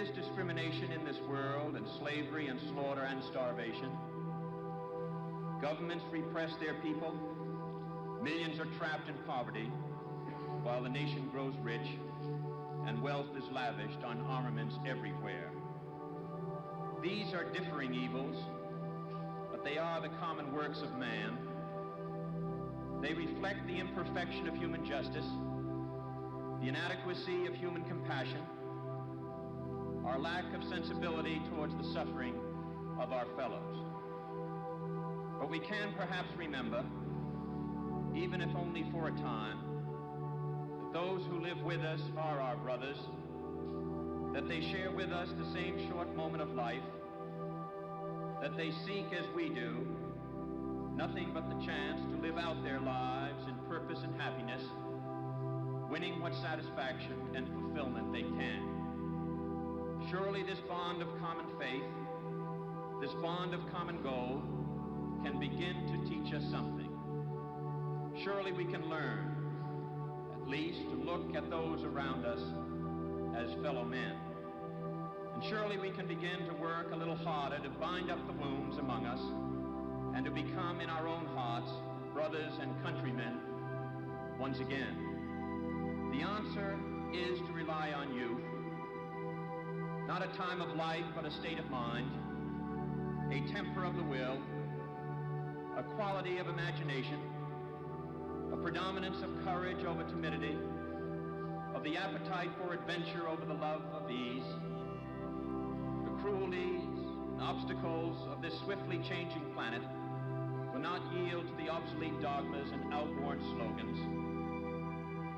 is discrimination in this world, and slavery and slaughter and starvation. Governments repress their people. Millions are trapped in poverty, while the nation grows rich and wealth is lavished on armaments everywhere. These are differing evils, but they are the common works of man. They reflect the imperfection of human justice, the inadequacy of human compassion, our lack of sensibility towards the suffering of our fellows. But we can perhaps remember, even if only for a time, that those who live with us are our brothers, that they share with us the same short moment of life, that they seek as we do nothing but the chance to live out their lives in purpose and happiness, winning what satisfaction and fulfillment they can. Surely this bond of common faith, this bond of common goal, can begin to teach us something. Surely we can learn, at least, to look at those around us as fellow men. And surely we can begin to work a little harder to bind up the wounds among us and to become in our own hearts brothers and countrymen once again. The answer is to rely on youth, not a time of life but a state of mind, a temper of the will, a quality of imagination, a predominance of courage over timidity, of the appetite for adventure over the love of ease. The cruelties and obstacles of this swiftly changing planet will not yield to the obsolete dogmas and outworn slogans.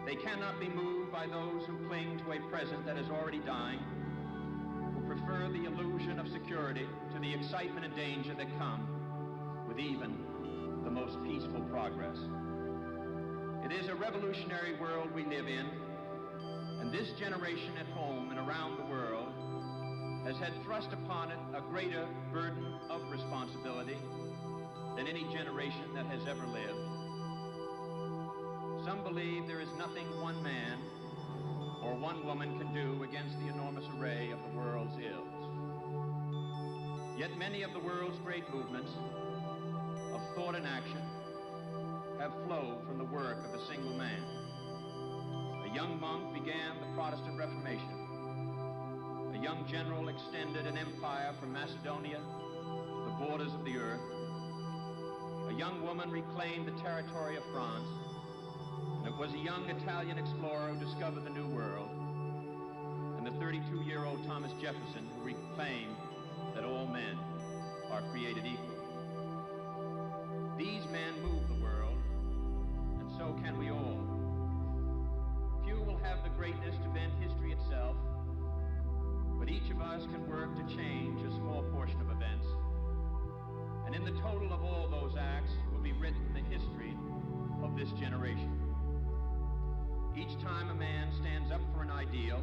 They cannot be moved by those who cling to a present that is already dying, who prefer the illusion of security to the excitement and danger that come with even the most peaceful progress. It is a revolutionary world we live in, and this generation at home and around the world has had thrust upon it a greater burden of responsibility than any generation that has ever lived. Some believe there is nothing one man or one woman can do against the enormous array of the world's ills. Yet many of the world's great movements of thought and action have flowed from the work of a single man. A young monk began the Protestant Reformation. A young general extended an empire from Macedonia to the borders of the earth. A young woman reclaimed the territory of France, and it was a young Italian explorer who discovered the New World, and the 32-year-old Thomas Jefferson who proclaimed that all men are created equal. These men move the world, and so can we all. Few will have the greatness to bend history itself, but each of us can work to change a small portion of events. And in the total of all those acts will be written the history of this generation. Each time a man stands up for an ideal,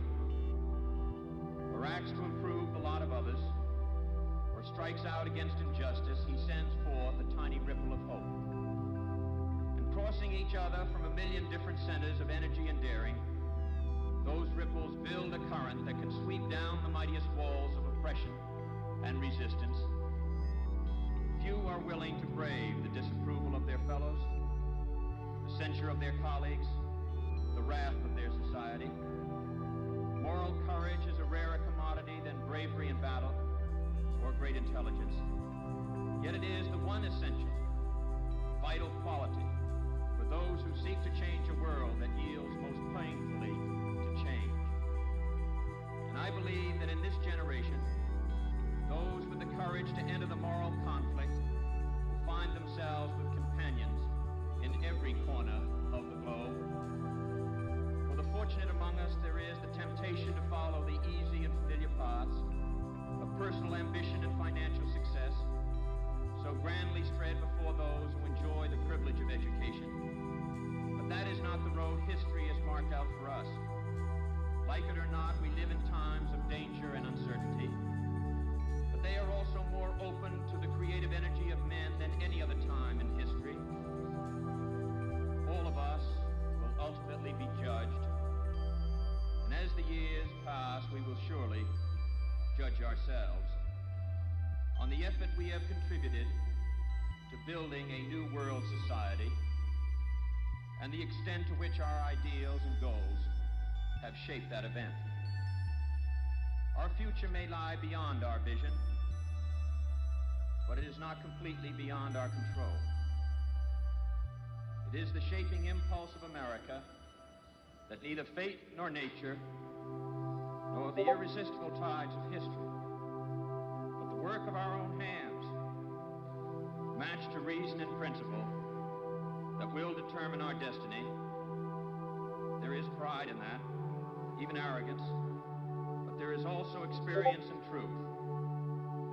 or acts to improve the lot of others, or strikes out against injustice, he sends forth a tiny ripple of hope. And crossing each other from a million different centers of energy and daring, those ripples build a current that can sweep down the mightiest walls of oppression and resistance. Few are willing to brave the disapproval of their fellows, the censure of their colleagues, the wrath of their society. Moral courage is a rarer commodity than bravery in battle or great intelligence. Yet it is the one essential, vital quality for those who seek to change a world that yields most painfully to change. And I believe that in this generation, those with the courage to enter the moral conflict will find themselves with companions in every corner of the globe. For the fortunate among us, there is the temptation to follow the easy and familiar paths of personal ambition and financial success, so grandly spread before those who enjoy the privilege of education. But that is not the road history has marked out for us. Like it or not, we live in times of danger and uncertainty, but they are also more open to the creative energy of men than any other time in history. All of us will ultimately be judged, and as the years pass, we will surely judge ourselves on the effort we have contributed to building a new world society and the extent to which our ideals and goals have shaped that event. Our future may lie beyond our vision, but it is not completely beyond our control. It is the shaping impulse of America that neither fate nor nature, nor the irresistible tides of history, but the work of our own hands, matched to reason and principle, that will determine our destiny. There is pride in that, even arrogance, but there is also experience and truth.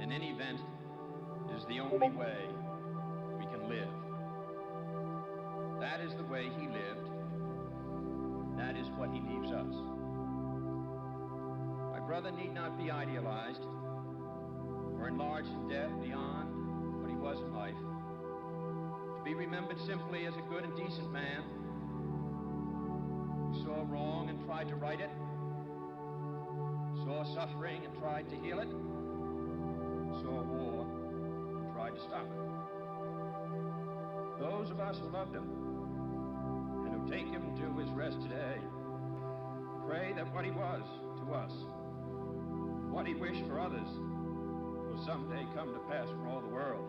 In any event, it is the only way we can live. That is the way he lived. That is what he leaves us. My brother need not be idealized or enlarged in death beyond what he was in life. To be remembered simply as a good and decent man who saw wrong and tried to right it, saw suffering and tried to heal it, saw war and tried to stop it. Those of us who loved him and who take him to his rest today pray that what he was to us, what he wished for others, will someday come to pass for all the world.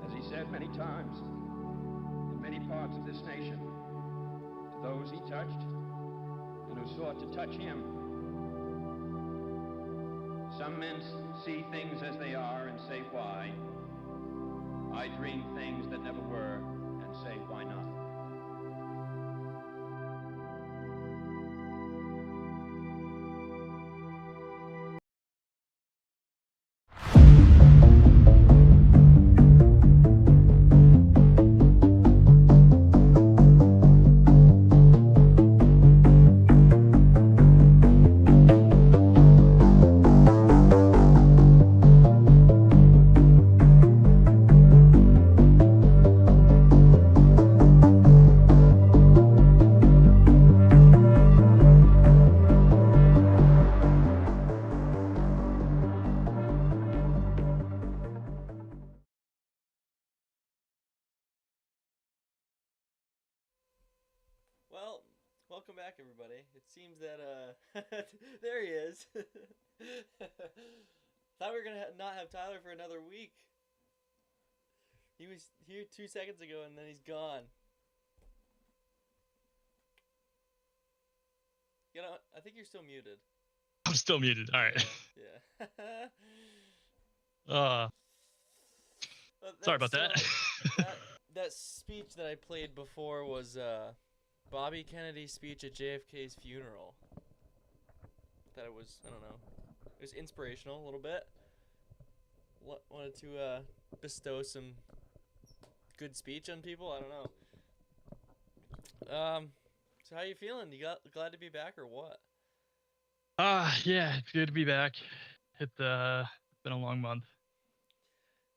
As he said many times in many parts of this nation, to those he touched and who sought to touch him. Some men see things as they are and say, why? I dream things that never were and say, why not? Well, welcome back, everybody. It seems that, there he is. Thought we were gonna not have Tyler for another week. He was here 2 seconds ago, and then he's gone. You know, I think you're still muted. I'm still muted. All right. Yeah. Sorry about that. That speech that I played before was Bobby Kennedy's speech at JFK's funeral. That it was, I don't know, it was inspirational a little bit. Wanted to bestow some good speech on people. I don't know. So how you feeling? You glad to be back or what? Yeah, it's good to be back. It's been a long month.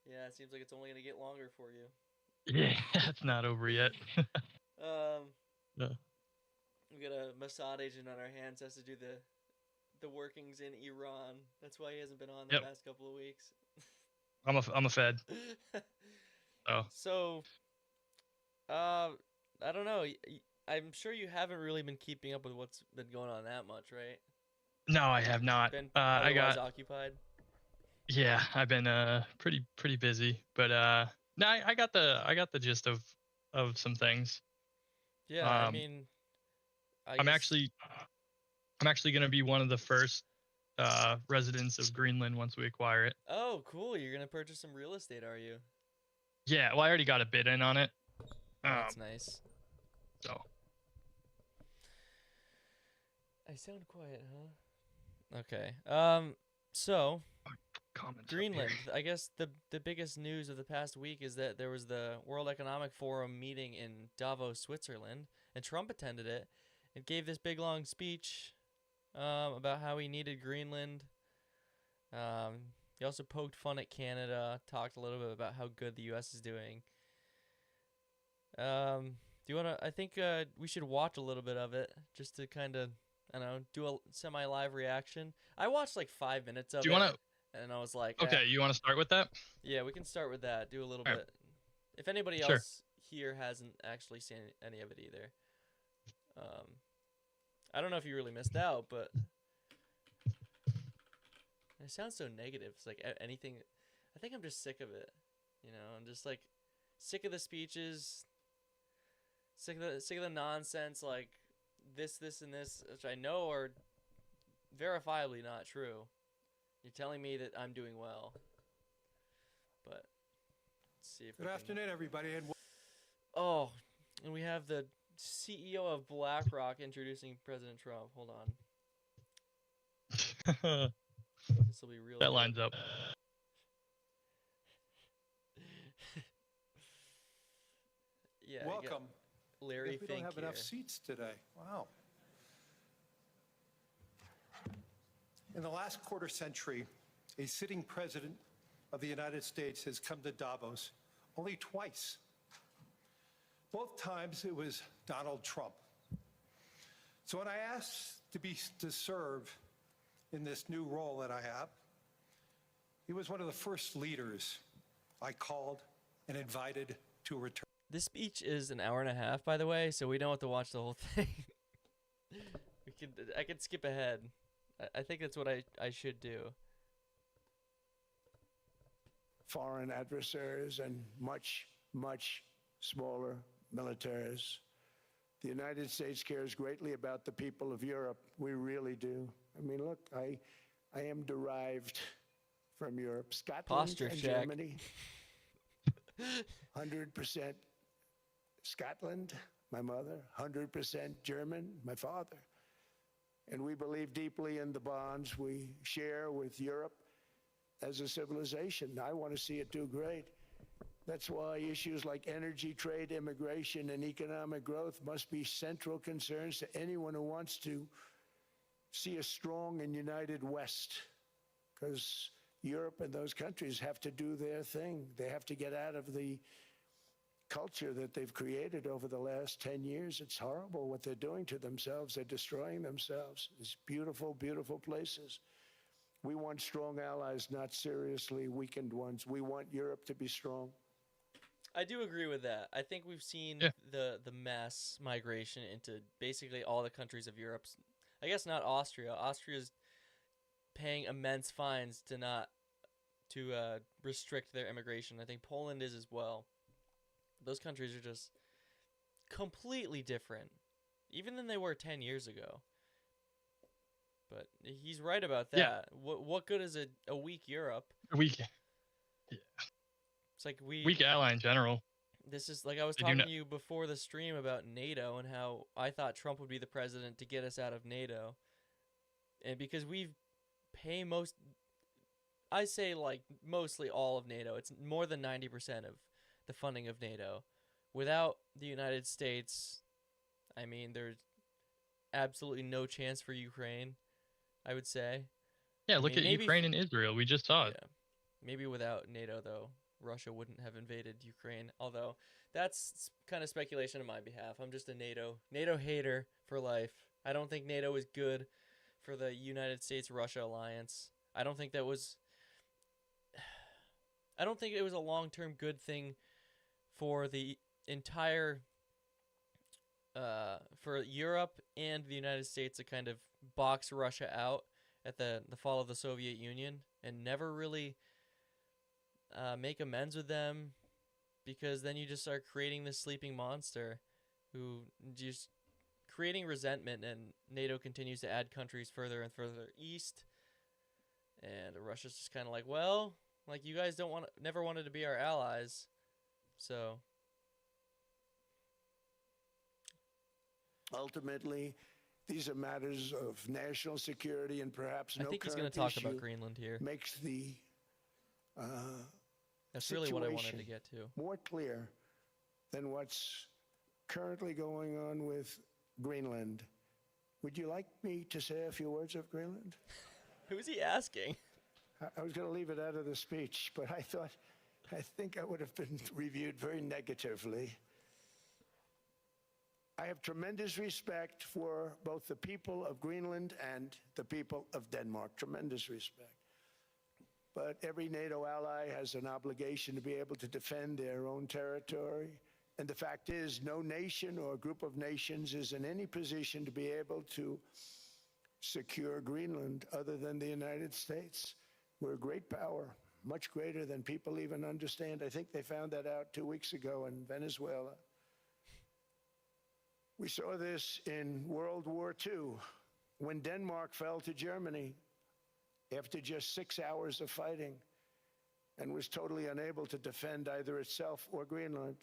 Yeah, it seems like it's only gonna get longer for you. Yeah, it's not over yet. We got a Mossad agent on our hands. Has to do the workings in Iran. That's why he hasn't been on the past couple of weeks. I'm a Fed. Oh. So, I don't know. I'm sure you haven't really been keeping up with what's been going on that much, right? No, I have not. Been I got occupied. Yeah, I've been pretty busy, but no, I got the gist of some things. Yeah, I mean, I'm actually gonna be one of the first residents of Greenland once we acquire it. Oh, cool! You're gonna purchase some real estate, are you? Yeah, well, I already got a bid in on it. Oh, that's nice. So. I sound quiet, huh? Okay. So Greenland. I guess the biggest news of the past week is that there was the World Economic Forum meeting in Davos, Switzerland, and Trump attended it and gave this big long speech about how he needed Greenland. He also poked fun at Canada, talked a little bit about how good the U.S. is doing. Do you want to? I think we should watch a little bit of it just to kind of, I don't know, do a semi-live reaction. I watched like 5 minutes of Do you it, want and I was like, to? Okay, you want to start with that? yeah, we can start with that. Do a little All bit. If anybody Sure. else here hasn't actually seen any of it either, I don't know if you really missed out, but it sounds so negative. It's like anything. I think I'm just sick of it. You know, I'm just like sick of the speeches, sick of the nonsense. Like this, and this, which I know are verifiably not true. You're telling me that I'm doing well, but let's see if Good afternoon, everybody. And oh, and we have the CEO of BlackRock introducing President Trump. Hold on. This will be real. That lines up. Yeah. welcome. Larry We Fink don't have here. enough seats today. Wow. In the last quarter century, a sitting president of the United States has come to Davos only twice. Both times it was Donald Trump. So when I asked to serve in this new role that I have, he was one of the first leaders I called and invited to a return. This speech is an hour and a half, by the way, so we don't have to watch the whole thing. I could skip ahead. I think that's what I should do. Foreign adversaries and much, much smaller militaries. The United States cares greatly about the people of Europe. We really do. I mean, look, I am derived from Europe. Scotland Posture and check. Germany. 100% Scotland, my mother. 100% German, my father. And we believe deeply in the bonds we share with Europe as a civilization. I want to see it do great. That's why issues like energy, trade, immigration, and economic growth must be central concerns to anyone who wants to see a strong and united West. Because Europe and those countries have to do their thing. They have to get out of the culture that they've created over the last 10 years. It's horrible what they're doing to themselves. They're destroying themselves. It's beautiful, beautiful places. We want strong allies, not seriously weakened ones. We want Europe to be strong. I do agree with that. I think we've seen the mass migration into basically all the countries of Europe. I guess not Austria. Austria's paying immense fines to restrict their immigration. I think Poland is as well. Those countries are just completely different, even than they were 10 years ago. But he's right about that. Yeah. What good is a weak Europe? Weak. Yeah. It's like Weak ally in general. This is like I was They do talking not- to you before the stream about NATO and how I thought Trump would be the president to get us out of NATO. And because we pay I say like mostly all of NATO. It's more than 90% of the funding of NATO. Without the United States, I mean, there's absolutely no chance for Ukraine, I would say. Yeah, I look mean, at maybe Ukraine and Israel. We just saw it. Yeah. Maybe without NATO, though, Russia wouldn't have invaded Ukraine. Although that's kind of speculation on my behalf. I'm just a NATO hater for life. I don't think NATO is good for the United States-Russia alliance. I don't think it was a long-term good thing for the entire for Europe and the United States to kind of box Russia out at the fall of the Soviet Union and never really make amends with them, because then you just start creating this sleeping monster who just creating resentment, and NATO continues to add countries further and further east, and Russia's just kind of like, well, like, you guys never wanted to be our allies, so Ultimately, these are matters of national security, and perhaps I no think he's going current to talk issue about Greenland here. makes the That's really what I wanted to situation get to. more clear than what's currently going on with Greenland. Would you like me to say a few words of Greenland? Who's he asking? I was going to leave it out of the speech, but I think I would have been reviewed very negatively. I have tremendous respect for both the people of Greenland and the people of Denmark, tremendous respect. But every NATO ally has an obligation to be able to defend their own territory. And the fact is, no nation or group of nations is in any position to be able to secure Greenland other than the United States. We're a great power, much greater than people even understand. I think they found that out 2 weeks ago in Venezuela. We saw this in World War II, when Denmark fell to Germany after just 6 hours of fighting and was totally unable to defend either itself or Greenland.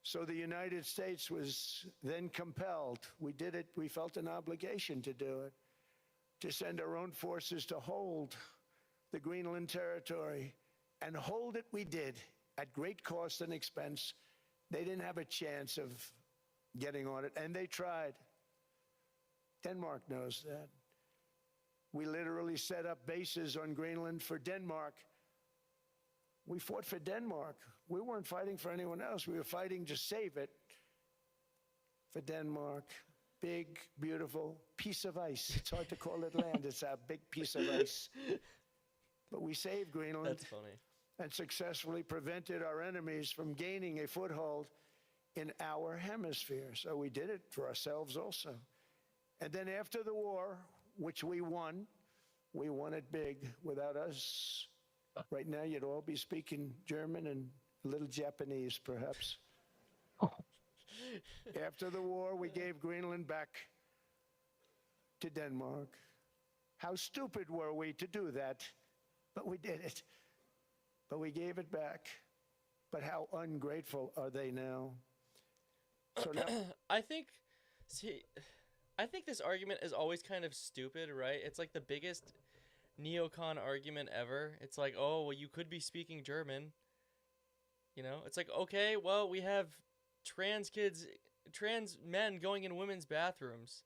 So the United States was then compelled, we did it, we felt an obligation to do it, to send our own forces to hold the Greenland territory. And hold it we did, at great cost and expense. They didn't have a chance of getting on it, and they tried. Denmark knows that. We literally set up bases on Greenland for Denmark. We fought for Denmark. We weren't fighting for anyone else. We were fighting to save it for Denmark. Big, beautiful piece of ice. It's hard to call it land. It's a big piece of ice. But we saved Greenland. That's funny. And successfully prevented our enemies from gaining a foothold in our hemisphere. So we did it for ourselves also. And then after the war, which we won it big. Without us, right now you'd all be speaking German and a little Japanese, perhaps. After the war, we gave Greenland back to Denmark. How stupid were we to do that? But we did it. But we gave it back. But how ungrateful are they now? So now I think this argument is always kind of stupid, right? It's like the biggest neocon argument ever. It's like, oh, well, you could be speaking German. You know, it's like, okay, well, we have trans men going in women's bathrooms.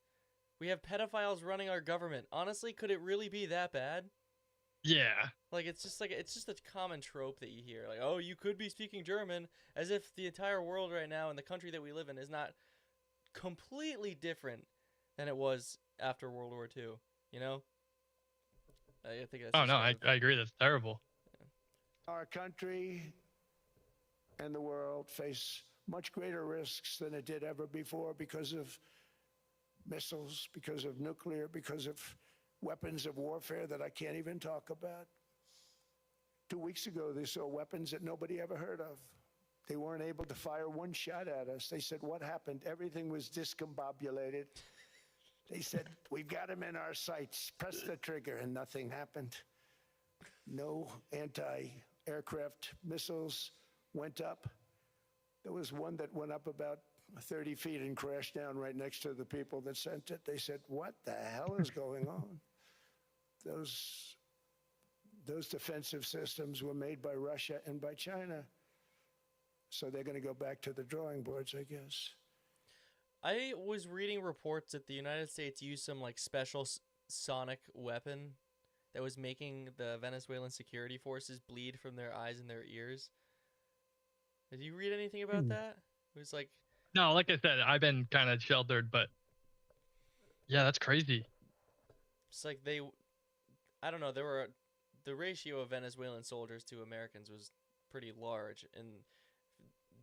We have pedophiles running our government. Honestly, could it really be that bad? Yeah. Like, it's just a common trope that you hear. Like, oh, you could be speaking German, as if the entire world right now and the country that we live in is not completely different than it was after World War II, you know? I think that's I agree. That's terrible. our country and the world face much greater risks than it did ever before because of missiles, because of nuclear, because of weapons of warfare that I can't even talk about. 2 weeks ago, they saw weapons that nobody ever heard of. They weren't able to fire one shot at us. They said, what happened? Everything was discombobulated. They said, we've got them in our sights. Press the trigger, and nothing happened. No anti-aircraft missiles went up. There was one that went up about 30 feet and crashed down right next to the people that sent it. They said, what the hell is going on? Those defensive systems were made by Russia and by China. So they're going to go back to the drawing boards, I guess. I was reading reports that the United States used some like special sonic weapon that was making the Venezuelan security forces bleed from their eyes and their ears. Did you read anything about that? It was like... No, like I said, I've been kind of sheltered, but yeah, that's crazy. It's like I don't know, the ratio of Venezuelan soldiers to Americans was pretty large, and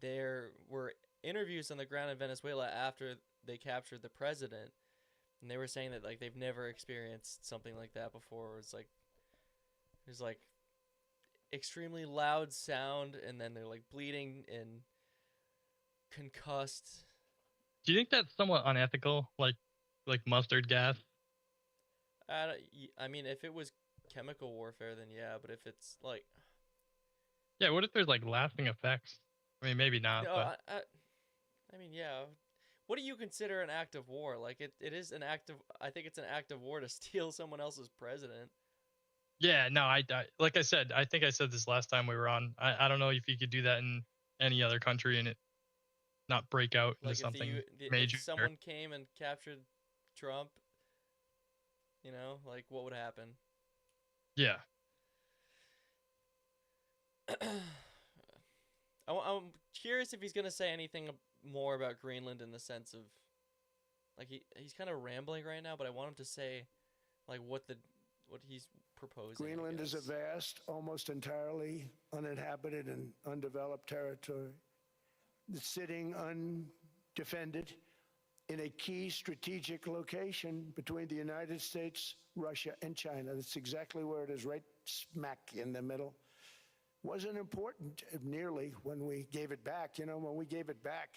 there were interviews on the ground in Venezuela after they captured the president, and they were saying that like they've never experienced something like that before. There's like extremely loud sound, and then they're like bleeding and concussed. Do you think that's somewhat unethical, like mustard gas? I mean, if it was chemical warfare, then yeah, but if it's like... Yeah, what if there's like lasting effects? I mean, maybe not, No, but... I mean, yeah. What do you consider an act of war? Like, it is an act of... I think it's an act of war to steal someone else's president. Yeah, no, I like I said, I think I said this last time we were on. I don't know if you could do that in any other country and it not break out into Like, something if major. someone came and captured Trump, you know, like, what would happen? Yeah. I'm curious if he's going to say anything more about Greenland in the sense of, like, he's kind of rambling right now, but I want him to say, like, what he's proposing. Greenland is a vast, almost entirely uninhabited and undeveloped territory that's sitting undefended in a key strategic location between the United States, Russia, and China. That's exactly where it is, right smack in the middle. Wasn't important nearly when we gave it back. You know, when we gave it back,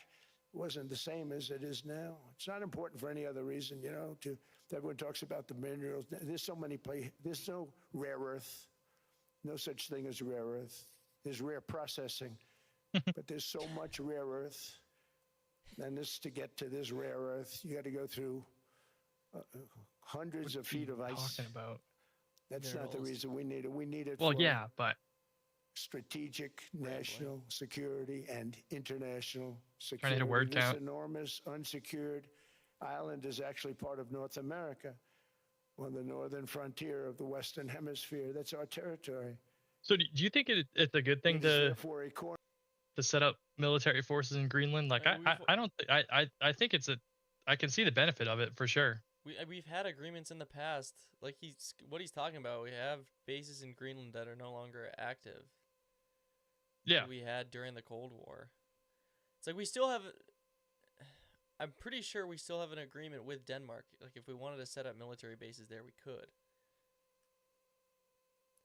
it wasn't the same as it is now. It's not important for any other reason, you know, everyone talks about the minerals. There's so many places. There's no rare earth. No such thing as rare earth. There's rare processing, but there's so much rare earth. And to get to this rare earth, you got to go through hundreds of feet of ice. Talking about That's minerals. not the reason we need it. We need it Well, for yeah, but strategic national security and international trying security. to hit a word This count. enormous unsecured island is actually part of North America, on the northern frontier of the Western Hemisphere. That's our territory. So do you think it's a good thing It is to therefore a corner. set up military forces in Greenland? Like, I don't I think I can see the benefit of it for sure. We've had agreements in the past, like what he's talking about. We have bases in Greenland that are no longer active. Yeah. We had during the Cold War. It's like we still have. I'm pretty sure we still have an agreement with Denmark. Like, if we wanted to set up military bases there, we could.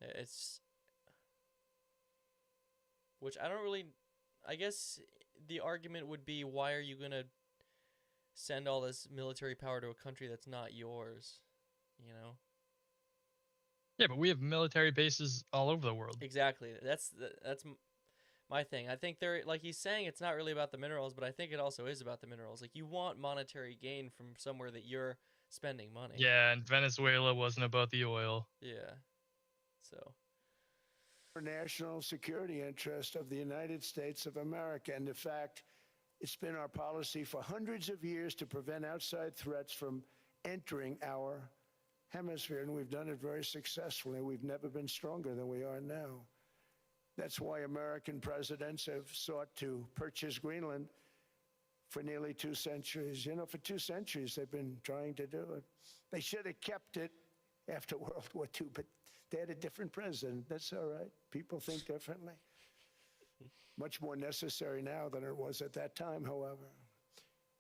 It's, which I don't really. I guess the argument would be, why are you gonna send all this military power to a country that's not yours? You know. Yeah, but we have military bases all over the world. Exactly. That's my thing. I think they're, like he's saying, it's not really about the minerals, but I think it also is about the minerals. Like, you want monetary gain from somewhere that you're spending money. Yeah, and Venezuela wasn't about the oil. Yeah. So. National security interest of the United States of America. And in fact, it's been our policy for hundreds of years to prevent outside threats from entering our hemisphere, and we've done it very successfully. We've never been stronger than we are now. That's why American presidents have sought to purchase Greenland for nearly 2 centuries. You know, for 2 centuries they've been trying to do it. They should have kept it after World War II, but they had a different president. That's all right. People think differently. Much more necessary now than it was at that time, however.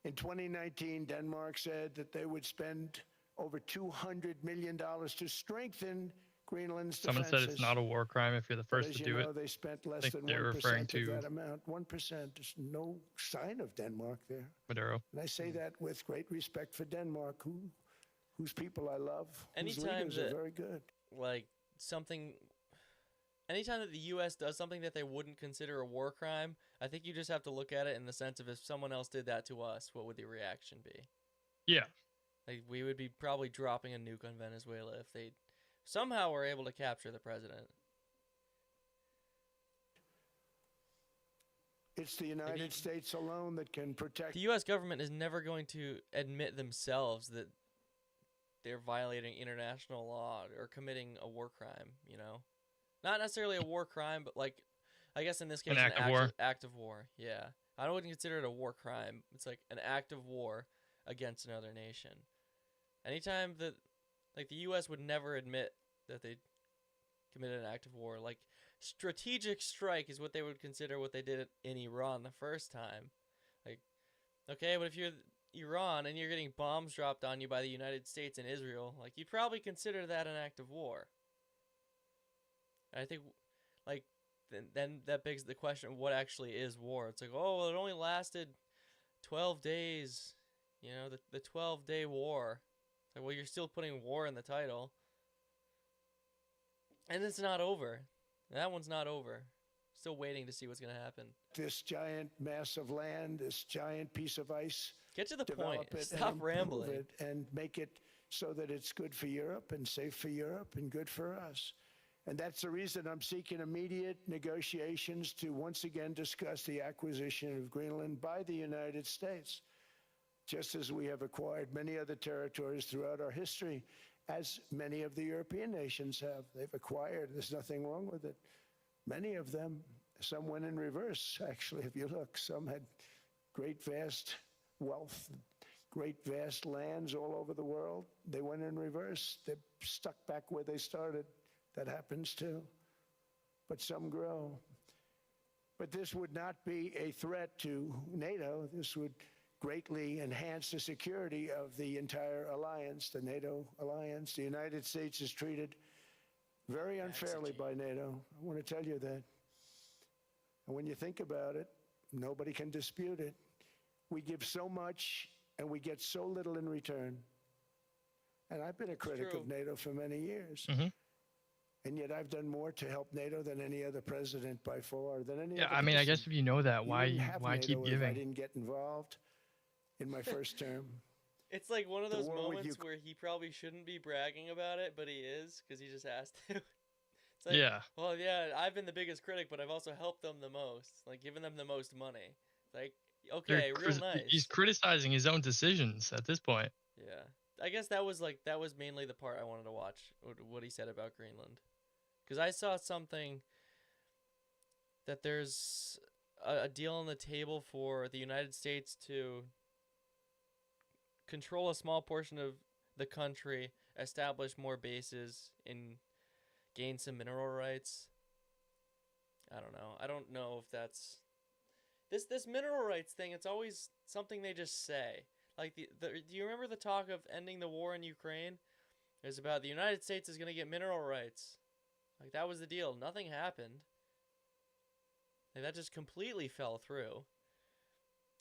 In 2019, Denmark said that they would spend over $200 million to strengthen Greenland's Someone defenses. said it's not a war crime if you're the first to do it. They spent less think than they're 1% referring of to that amount. 1%. There's no sign of Denmark there. Maduro. And I say that with great respect for Denmark, whose people I love, whose Anytime leaders are very good. Like, anytime that the U.S. does something that they wouldn't consider a war crime, I think you just have to look at it in the sense of, if someone else did that to us, what would the reaction be? Yeah. Like, we would be probably dropping a nuke on Venezuela if they somehow were able to capture the president. It's the United States alone that can protect. The U.S. government is never going to admit themselves that they're violating international law or committing a war crime, you know? Not necessarily a war crime, but, like, I guess in this case, An act of war. Yeah. I wouldn't consider it a war crime. It's like an act of war against another nation. Anytime that, like, the U.S. would never admit that they committed an act of war. Like, strategic strike is what they would consider what they did in Iran the first time. Like, okay, but if you're Iran and you're getting bombs dropped on you by the United States and Israel, like, you'd probably consider that an act of war. And I think, like, then that begs the question of what actually is war. It's like, oh, well, it only lasted 12 days. You know, the 12-day war. It's like, well, you're still putting war in the title. And it's not over. That one's not over. Still waiting to see what's going to happen. This giant mass of land, this giant piece of ice. Get to the point. It Stop and rambling. It and make it so that it's good for Europe and safe for Europe and good for us. And that's the reason I'm seeking immediate negotiations to once again discuss the acquisition of Greenland by the United States, just as we have acquired many other territories throughout our history, as many of the European nations have. They've acquired, there's nothing wrong with it. Many of them, some went in reverse, actually, if you look. Some had great vast wealth, great vast lands all over the world. They went in reverse. They're stuck back where they started. That happens too. But some grow. But this would not be a threat to NATO. This would greatly enhance the security of the entire alliance, the NATO alliance. The United States is treated very unfairly by NATO. I want to tell you that. And when you think about it, nobody can dispute it. We give so much and we get so little in return. And I've been a critic of NATO for many years. Mm-hmm. And yet I've done more to help NATO than any other president by far, than any Yeah, other I mean, I person. guess if you know that, You why wouldn't have NATO keep if I giving? didn't get involved in my first term. It's like one of The those war with moments where he probably shouldn't be bragging about it, but he is, because he just has to. It's like, Yeah. well, yeah, I've been the biggest critic, but I've also helped them the most, like given them the most money. It's like, okay, real nice. He's criticizing his own decisions at this point. Yeah, I guess that was mainly the part I wanted to watch, what he said about Greenland, because I saw something that there's a deal on the table for the United States to control a small portion of the country, establish more bases, and gain some mineral rights. I don't know. I don't know if that's this mineral rights thing. It's always something they just say. Like do you remember the talk of ending the war in Ukraine? It was about the United States is going to get mineral rights. Like that was the deal. Nothing happened. Like that just completely fell through.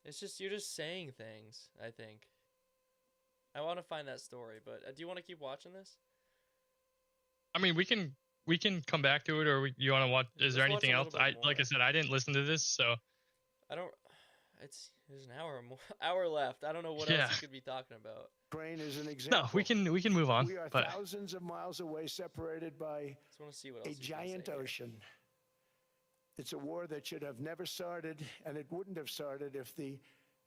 It's just you're just saying things, I think. I want to find that story, but do you want to keep watching this? I mean, we can come back to it, or you want to watch? Is there Let's watch anything a else? little bit Like I more. said, I didn't listen to this, so There's an hour left. I don't know what Yeah. else you could be talking about. Ukraine is an example. no, we can move on. We are But thousands of miles away, separated by Just want to see what else a he's gonna say giant here. ocean. It's a war that should have never started, and it wouldn't have started if the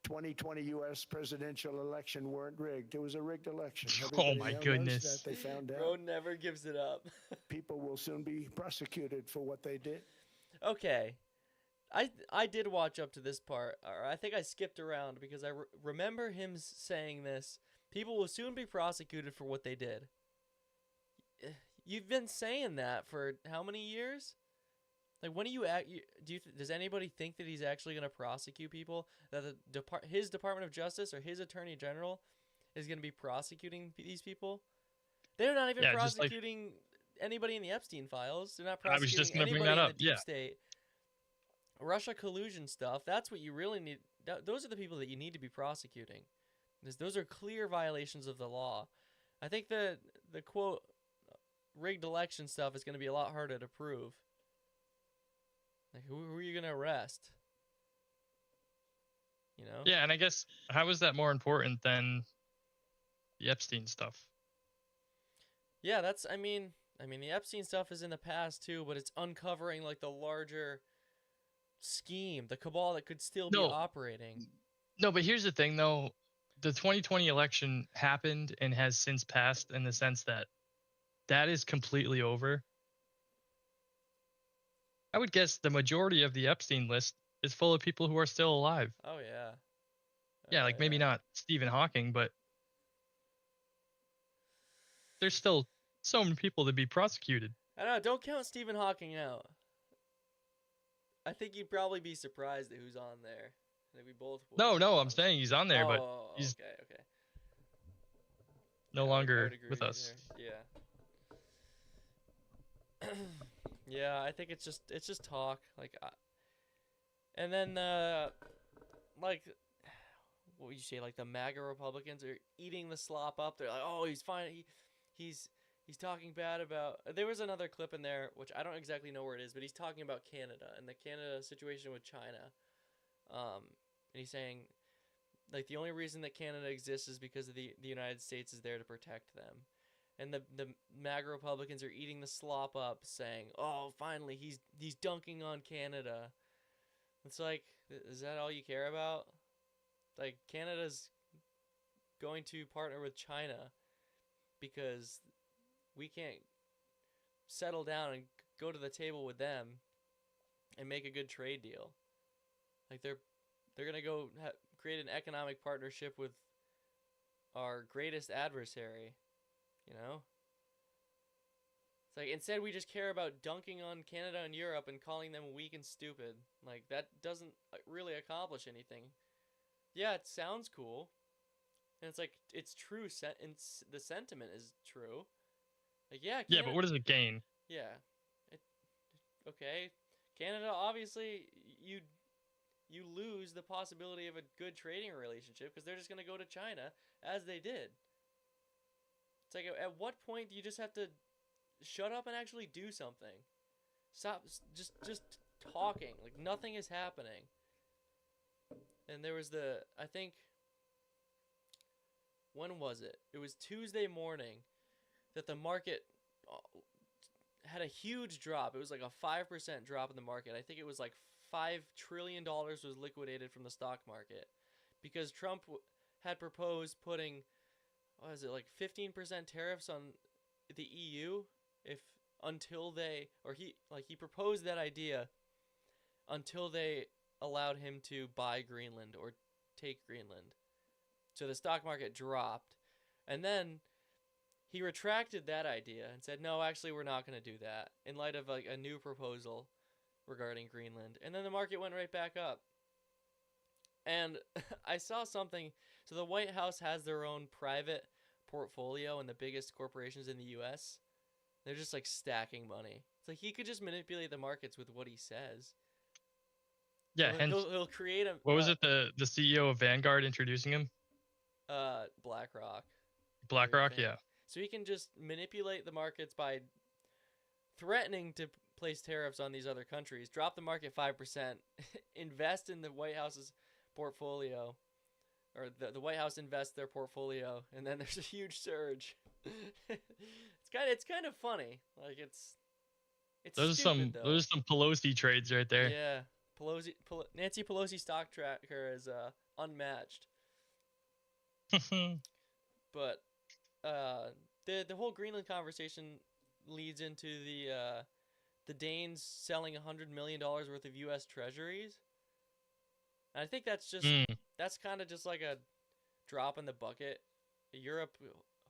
2020 U.S. presidential election weren't rigged. It was a rigged election. Oh, Everybody my now knows goodness. that. They found Bro out. never gives it up. People will soon be prosecuted for what they did. Okay. I did watch up to this part, or I think I skipped around because I remember him saying this. People will soon be prosecuted for what they did. You've been saying that for how many years? Like, when do you does anybody think that he's actually going to prosecute people? That his Department of Justice or his Attorney General is going to be prosecuting these people? They're not even Yeah, just like- prosecuting anybody in the Epstein files. They're not I was just prosecuting gonna bring anybody that in up, the deep yeah. state. Russia collusion stuff, that's what you really need. Those are the people that you need to be prosecuting. Those are clear violations of the law. I think the quote rigged election stuff is going to be a lot harder to prove. Like, who are you going to arrest? You know? yeah, and I guess how is that more important than the Epstein stuff? Yeah, I mean the Epstein stuff is in the past too, but it's uncovering like the larger scheme, the cabal that could still be No. operating. No, but here's the thing, though. The 2020 election happened and has since passed in the sense that is completely over. I would guess the majority of the Epstein list is full of people who are still alive. Oh yeah. Yeah, like maybe not Stephen Hawking, but there's still so many people to be prosecuted. I don't know, don't count Stephen Hawking out. I think you'd probably be surprised at who's on there. I think we both would. No, I'm saying he's on there, but Oh, he's okay. no Yeah, I longer would agree with you us. there. Yeah. Yeah, I think it's just talk. Like, and then like, what would you say? Like the MAGA Republicans are eating the slop up. They're like, oh, he's fine. He's talking bad about. There was another clip in there which I don't exactly know where it is, but he's talking about Canada and the Canada situation with China. And he's saying, like, the only reason that Canada exists is because of the United States is there to protect them. And the MAGA Republicans are eating the slop up, saying, "Oh, finally, he's dunking on Canada." It's like, is that all you care about? Like, Canada's going to partner with China because we can't settle down and go to the table with them and make a good trade deal. Like, They're gonna go create an economic partnership with our greatest adversary. You know. It's like instead we just care about dunking on Canada and Europe and calling them weak and stupid. Like that doesn't really accomplish anything. Yeah, it sounds cool, and it's like it's true. And the sentiment is true. Like yeah, Yeah, but what does it gain? Yeah, okay. Canada, obviously, you lose the possibility of a good trading relationship because they're just gonna go to China as they did. It's like at what point do you just have to shut up and actually do something? Stop just talking. Like nothing is happening. And there was I think when was it? It was Tuesday morning that the market had a huge drop. It was like a 5% drop in the market. I think it was like $5 trillion was liquidated from the stock market because Trump had proposed putting, what is it, like 15% tariffs on the EU he proposed that idea until they allowed him to buy Greenland or take Greenland. So the stock market dropped. And then he retracted that idea and said, no, actually, we're not going to do that in light of like a new proposal regarding Greenland. And then the market went right back up. And I saw something. So the White House has their own private portfolio and the biggest corporations in the U.S. They're just like stacking money. It's like he could just manipulate the markets with what he says. Yeah, he'll create a. What was it? The CEO of Vanguard introducing him? BlackRock. BlackRock, yeah. So he can just manipulate the markets by threatening to place tariffs on these other countries, drop the market 5%, invest in the White House's portfolio, or the White House invests their portfolio, and then there's a huge surge. It's kind of funny. Like it's those stupid, are some Pelosi trades right there. Yeah, Nancy Pelosi stock tracker is unmatched. But the whole Greenland conversation leads into the Danes selling $100 million worth of U.S. treasuries. And I think that's kind of just like a drop in the bucket. Europe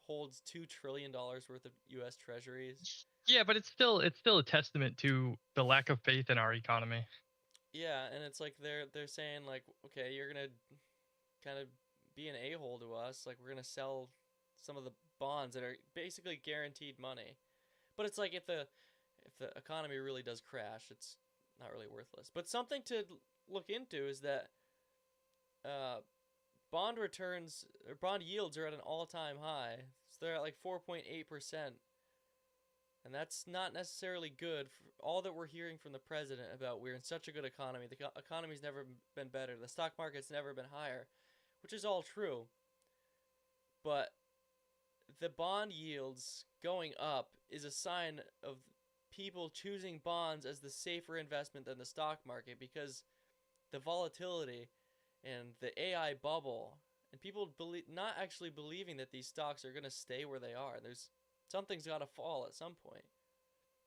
holds $2 trillion worth of U.S. treasuries. Yeah, but it's still a testament to the lack of faith in our economy. Yeah, and it's like they're saying like, okay, you're gonna kind of be an a-hole to us. Like we're gonna sell some of the bonds that are basically guaranteed money. But it's like if the economy really does crash, it's not really worthless. But something to look into is that bond returns or bond yields are at an all-time high. So they're at like 4.8%. And that's not necessarily good for all that we're hearing from the president about we're in such a good economy. The economy's never been better. The stock market's never been higher, which is all true. But the bond yields going up is a sign of people choosing bonds as the safer investment than the stock market because the volatility and the AI bubble and people not actually believing that these stocks are going to stay where they are. Something's got to fall at some point.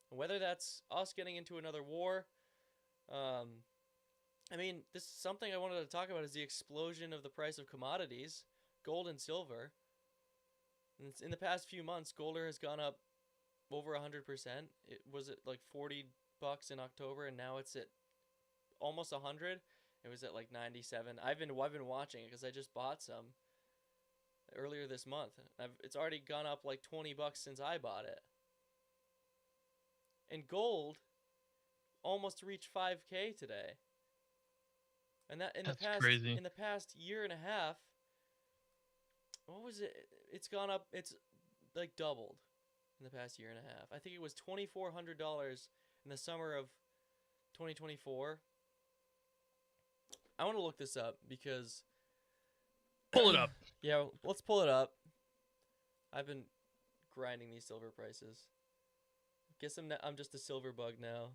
Whether that's us getting into another war. I mean, this is something I wanted to talk about is the explosion of the price of commodities, gold and silver. And in the past few months, gold has gone up over 100%. It was at like $40 in October, and now it's at almost 100. It was at like 97. I've been watching it because I just bought some earlier this month. It's already gone up like $20 since I bought it. And gold almost reached 5K today. And that in the past year and a half, what was it? It's gone up. It's like doubled in the past year and a half. I think it was $2,400 in the summer of 2024. I want to look this up because pull it up. Yeah, let's pull it up. I've been grinding these silver prices. Guess I'm just a silver bug now.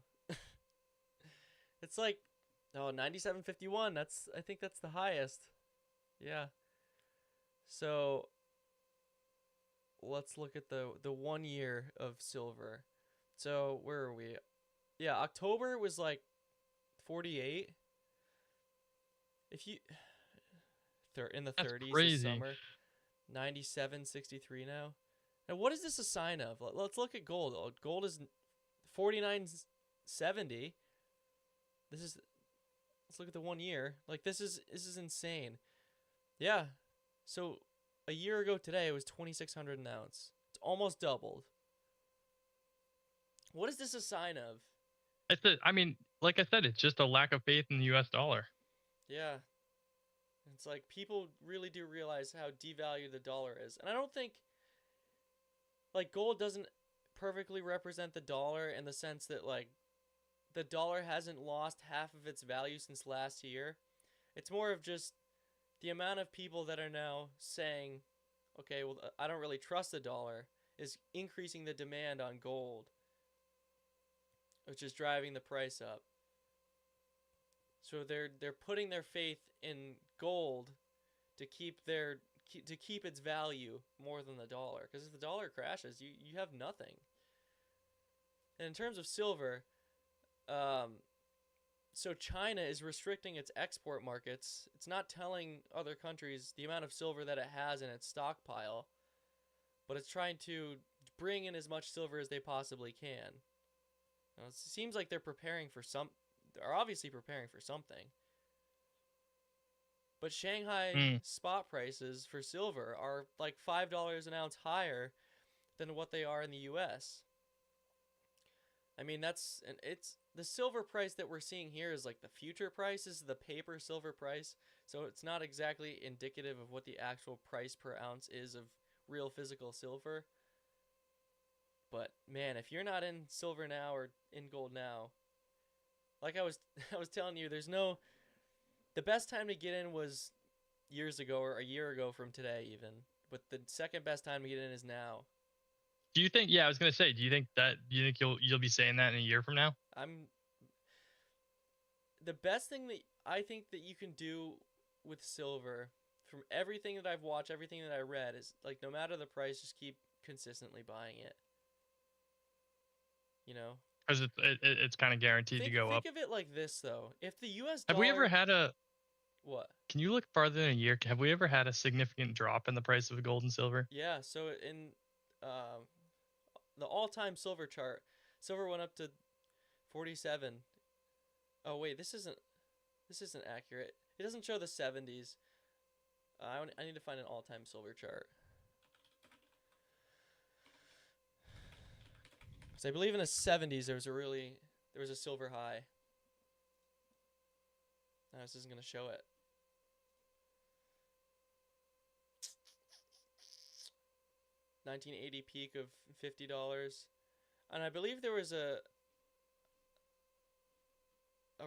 It's like 97.51. I think that's the highest. Yeah. So let's look at the 1 year of silver. So where are we? Yeah, October was like 48. if you in the That's 30s this crazy. summer, 97.63 now. And what is this a sign of? Let's look at gold. Gold is 49.70. Let's look at the 1 year. Like this is insane. Yeah. So a year ago today it was 2,600 an ounce. It's almost doubled. What is this a sign of? I mean, like I said, it's just a lack of faith in the U.S. dollar. Yeah. It's like people really do realize how devalued the dollar is. And I don't think like gold doesn't perfectly represent the dollar in the sense that like the dollar hasn't lost half of its value since last year. It's more of just the amount of people that are now saying, okay, well, I don't really trust the dollar, is increasing the demand on gold, which is driving the price up. So they're putting their faith in gold to keep its value more than the dollar. Because if the dollar crashes, you have nothing. And in terms of silver, so China is restricting its export markets. It's not telling other countries the amount of silver that it has in its stockpile, but it's trying to bring in as much silver as they possibly can. Now, it seems like they're obviously preparing for something. But Shanghai spot prices for silver are like $5 an ounce higher than what they are in the US. I mean, it's the silver price that we're seeing here is like the future price, is the paper silver price. So it's not exactly indicative of what the actual price per ounce is of real physical silver. But man, if you're not in silver now or in gold now, like I was telling you, the best time to get in was years ago or a year ago from today even. But the second best time to get in is now. Do you think? Yeah, I was gonna say. Do you think you'll be saying that in a year from now? The best thing that I think that you can do with silver, from everything that I've watched, everything that I read, is like no matter the price, just keep consistently buying it. You know, Because it's kind of guaranteed to go up. Think of it like this though: if the U.S. Have we ever had a what? Can you look farther than a year? Have we ever had a significant drop in the price of gold and silver? Yeah. So in the all-time silver chart, silver went up to 47. Oh wait, this isn't accurate. It doesn't show the 70s. I need to find an all-time silver chart. So I believe in the 70s there was a silver high. No, this isn't going to show it. $1980 peak of $50, and I believe there was a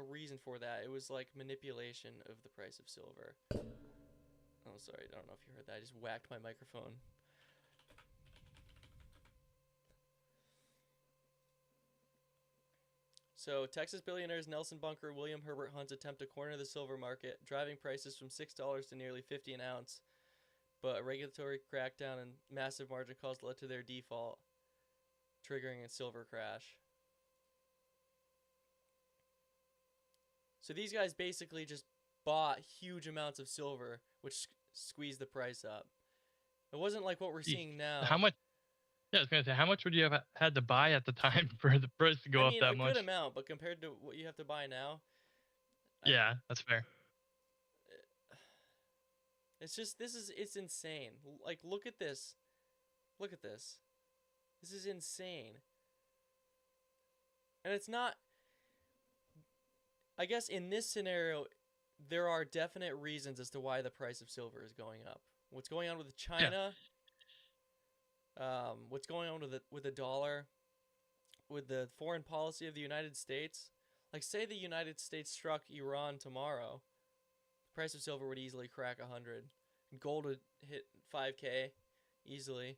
reason for that. It was like manipulation of the price of silver. Oh, sorry, I don't know if you heard that. I just whacked my microphone. So, Texas billionaires Nelson Bunker and William Herbert Hunt attempt to corner the silver market, driving prices from $6 to nearly $50 an ounce. But a regulatory crackdown and massive margin calls led to their default, triggering a silver crash. So these guys basically just bought huge amounts of silver, which squeezed the price up. It wasn't like what we're seeing now. How much? Yeah, I was gonna say, how much would you have had to buy at the time for the price to go up that much? A good amount, but compared to what you have to buy now. Yeah, that's fair. It's just it's insane. Like look at this. Look at this. This is insane. And it's not, I guess in this scenario there are definite reasons as to why the price of silver is going up. What's going on with China? Yeah. What's going on with the dollar? With the foreign policy of the United States? Like say the United States struck Iran tomorrow. The price of silver would easily crack 100. Gold would hit 5K easily.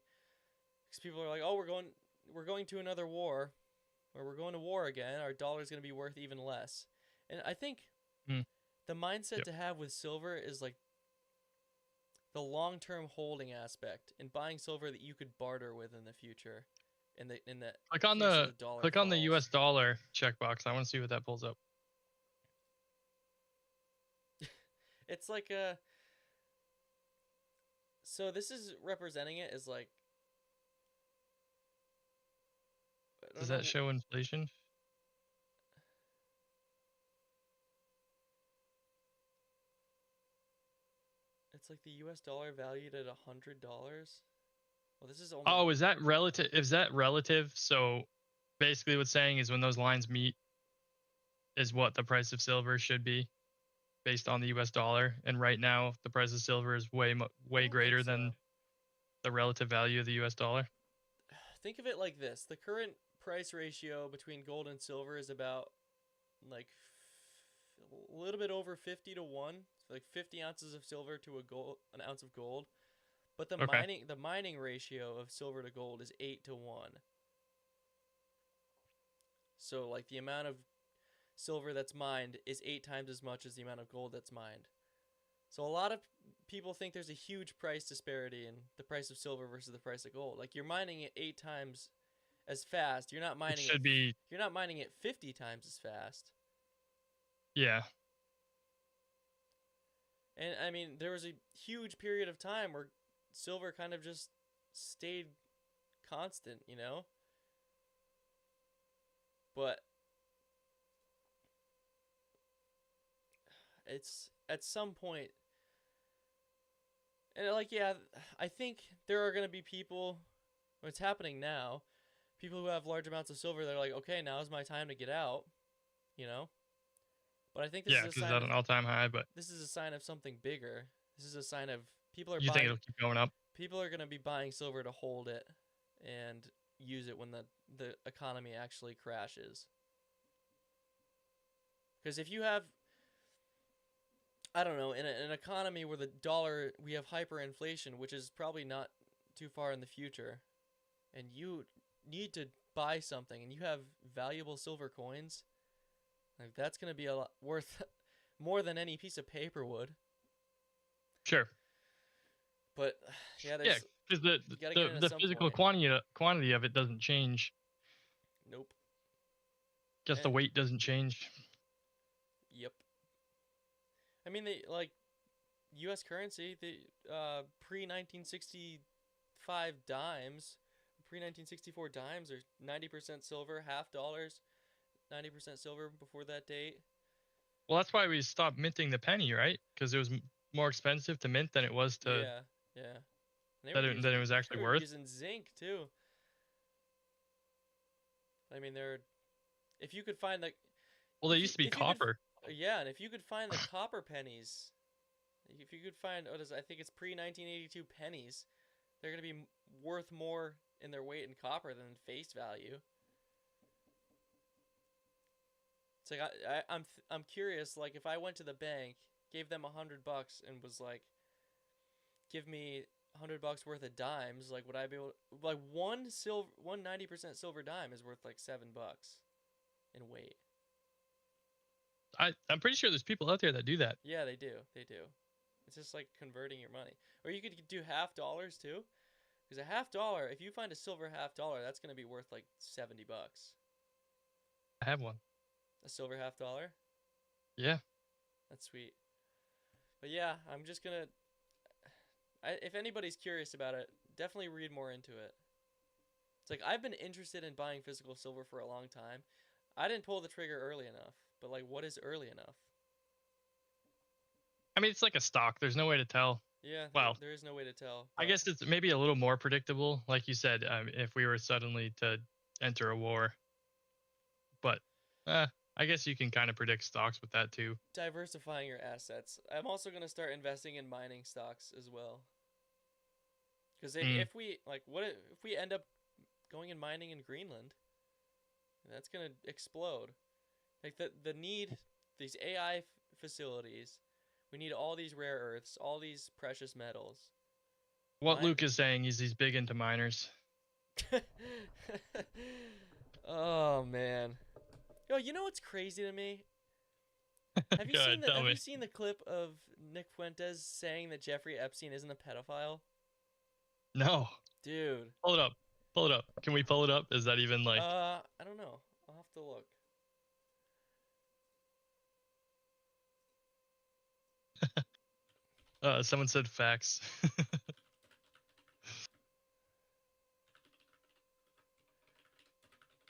Because people are like, oh, we're going to another war, or we're going to war again. Our dollar's going to be worth even less. And I think the mindset to have with silver is like the long-term holding aspect and buying silver that you could barter with in the future. Click on the US dollar checkbox. I want to see what that pulls up. It's like a. So this is representing it as like. Does that show inflation? It's like the U.S. dollar valued at $100. Well, this is only. Oh, is that relative? Is that relative? So basically, what's saying is when those lines meet, is what the price of silver should be, based on the U.S. dollar. And right now, the price of silver is way greater than the relative value of the U.S. dollar. Think of it like this: the current price ratio between gold and silver is about like a little bit over 50 to 1, so like 50 ounces of silver to an ounce of gold. But the mining ratio of silver to gold is 8 to 1. So like the amount of silver that's mined is 8 times as much as the amount of gold that's mined. So a lot of people think there's a huge price disparity in the price of silver versus the price of gold. Like you're mining it 8 times as fast. You're not mining You're not mining it 50 times as fast. Yeah. And I mean, there was a huge period of time where silver kind of just stayed constant, you know? But it's at some point, and like, yeah, I think there are going to be people, it's happening now, people who have large amounts of silver, they're like, okay, now's my time to get out, you know? But I think this is a because sign it's at an all-time high, but this is a sign of something bigger. This is a sign of people are you think it'll keep going up? People are going to be buying silver to hold it and use it when the economy actually crashes. Because if you have, I don't know, in an economy where the dollar, we have hyperinflation, which is probably not too far in the future, and you need to buy something and you have valuable silver coins, like that's going to be a lot worth more than any piece of paper would. Sure. But yeah, because the physical quantity of it doesn't change. Nope. Just the weight doesn't change. Yep. I mean, they like U.S. currency. The pre-1965 dimes, pre-1964 dimes are 90% silver, half dollars, 90% silver before that date. Well, that's why we stopped minting the penny, right? Because it was more expensive to mint than it was to. Yeah. Than it was actually worth. Using zinc too. I mean, if you could find the. Well, they used to be copper. And if you could find the copper pennies, if you could find, I think it's pre-1982 pennies, they're gonna be worth more in their weight in copper than face value. It's like I'm curious. Like if I went to the bank, gave them $100, and was like, give me $100 worth of dimes, like would I be able to, like one 90% silver dime is worth like $7 in weight. I'm pretty sure there's people out there that do that. Yeah, they do. It's just like converting your money. Or you could do half dollars too, because a $50, if you find a silver $50, that's gonna be worth like $70. I have one. A silver $50? Yeah. That's sweet. But yeah, I'm just gonna. If anybody's curious about it, definitely read more into it. It's like I've been interested in buying physical silver for a long time. I didn't pull the trigger early enough, but like, what is early enough? I mean, it's like a stock. There's no way to tell. Yeah. Well, there is no way to tell. I guess it's maybe a little more predictable, like you said, if we were suddenly to enter a war. But I guess you can kind of predict stocks with that too. Diversifying your assets. I'm also going to start investing in mining stocks as well. Because if we if we end up going and mining in Greenland, that's going to explode. Like the need, these AI facilities, we need all these rare earths, all these precious metals. What Luke is saying is he's big into miners. Oh man. Yo, you know what's crazy to me? Have you seen the clip of Nick Fuentes saying that Jeffrey Epstein isn't a pedophile? No. Dude. Pull it up. Can we pull it up? Is that even like... I don't know. I'll have to look. Someone said facts.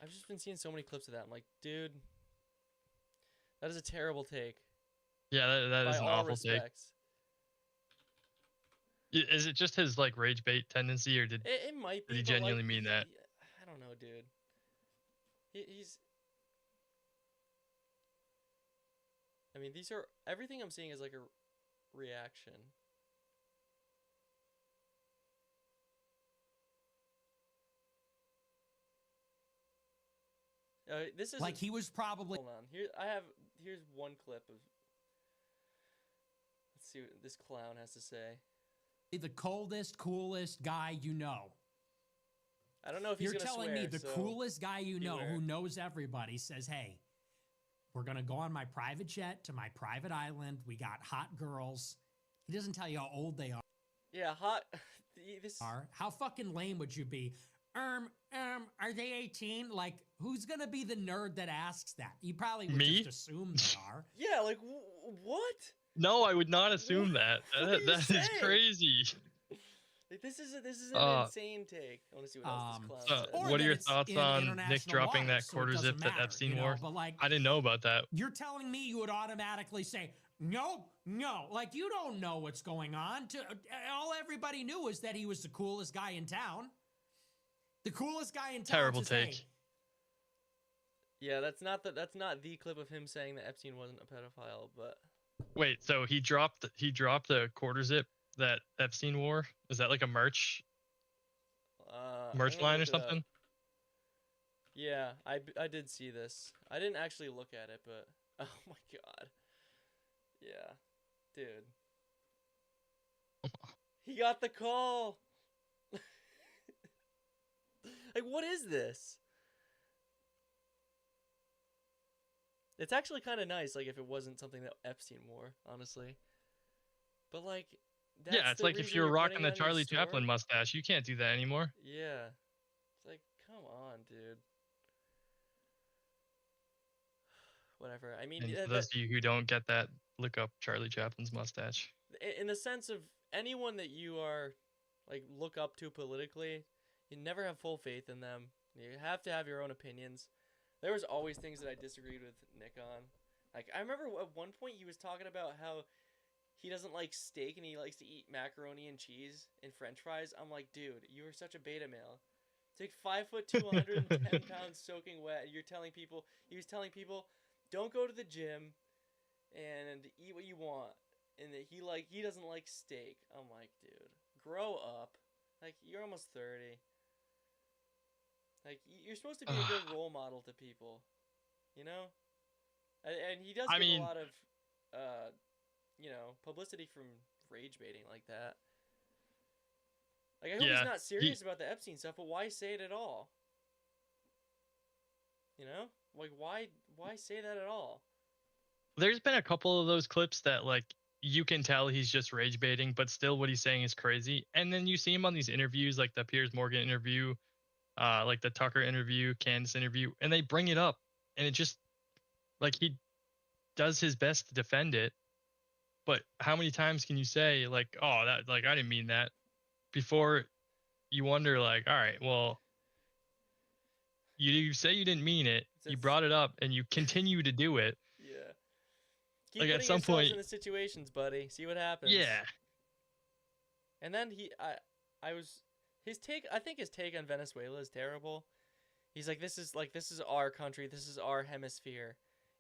I've just been seeing so many clips of that. I'm like, dude, that is a terrible take. Yeah, that By is an all awful take. respects. Is it just his like rage bait tendency, or did It might be. he But genuinely like, mean that? I don't know, dude. He's. I mean, these are everything I'm seeing is like a reaction. This is like he was probably. Hold on. Here's one clip of. Let's see what this clown has to say. The coldest, coolest guy you know. I don't know if he's You're gonna telling swear, me the so coolest guy you know beware. who knows everybody says, hey, we're going to go on my private jet to my private island. We got hot girls. He doesn't tell you how old they Yeah, hot. This are. How fucking lame would you be? Are they 18? Like, who's going to be the nerd that asks that? You probably would Me? just assume they are. Yeah, like what? No, I would not assume that. What are you That is saying? crazy. Like, this is an insane take. I want to see what else this clown says. Or What are that your it's thoughts in on Nick international dropping waters, that so it quarter doesn't zip to matter, Epstein you know, war? but like, I didn't know about that. you're telling me you would automatically say, no. Like, you don't know what's going on. All everybody knew was that he was the coolest guy in town. The coolest guy in town. Terrible says, take. "Hey, Yeah, that's not the clip of him saying that Epstein wasn't a pedophile, but Wait, so he dropped a quarter zip that Epstein wore? Is that like a merch I'm line gonna or look it up. something? Yeah, I did see this. I didn't actually look at it, but oh my god. Yeah. Dude. He got the call. Like, what is this? It's actually kind of nice, like, if it wasn't something that Epstein wore, honestly. But, like, that's Yeah, it's the like if reason you were you're rocking putting the it on your Charlie store? Chaplin mustache, you can't do that anymore. Yeah. It's like, come on, dude. Whatever. I mean, And for those of you who don't get that, look up Charlie Chaplin's mustache. in the sense of anyone that you are, like, look up to politically, you never have full faith in them. You have to have your own opinions. There was always things that I disagreed with Nick on. Like, I remember at one point he was talking about how he doesn't like steak and he likes to eat macaroni and cheese and french fries. I'm like, dude, you are such a beta male. It's like 5'2", 110 pounds soaking wet. He was telling people, don't go to the gym and eat what you want. And that he doesn't like steak. I'm like, dude, grow up. Like, you're almost 30. Like, you're supposed to be a good role model to people, you know? And he does get a lot of, publicity from rage baiting like that. Like, I hope he's not serious about the Epstein stuff, but why say it at all? You know? Like, why say that at all? There's been a couple of those clips that, like, you can tell he's just rage baiting, but still what he's saying is crazy. And then you see him on these interviews, like the Piers Morgan interview, like the Tucker interview, Candace interview, and they bring it up, and it just, like, he does his best to defend it, but how many times can you say, like, oh, that, like, I didn't mean that, before you wonder, like, all right, well, you say you didn't mean it, you brought it up, and you continue to do it. Yeah. Keep Like, putting at some yourselves point in the situations, buddy. See what happens. Yeah. And then his take on Venezuela is terrible. He's like, this is our country, this is our hemisphere.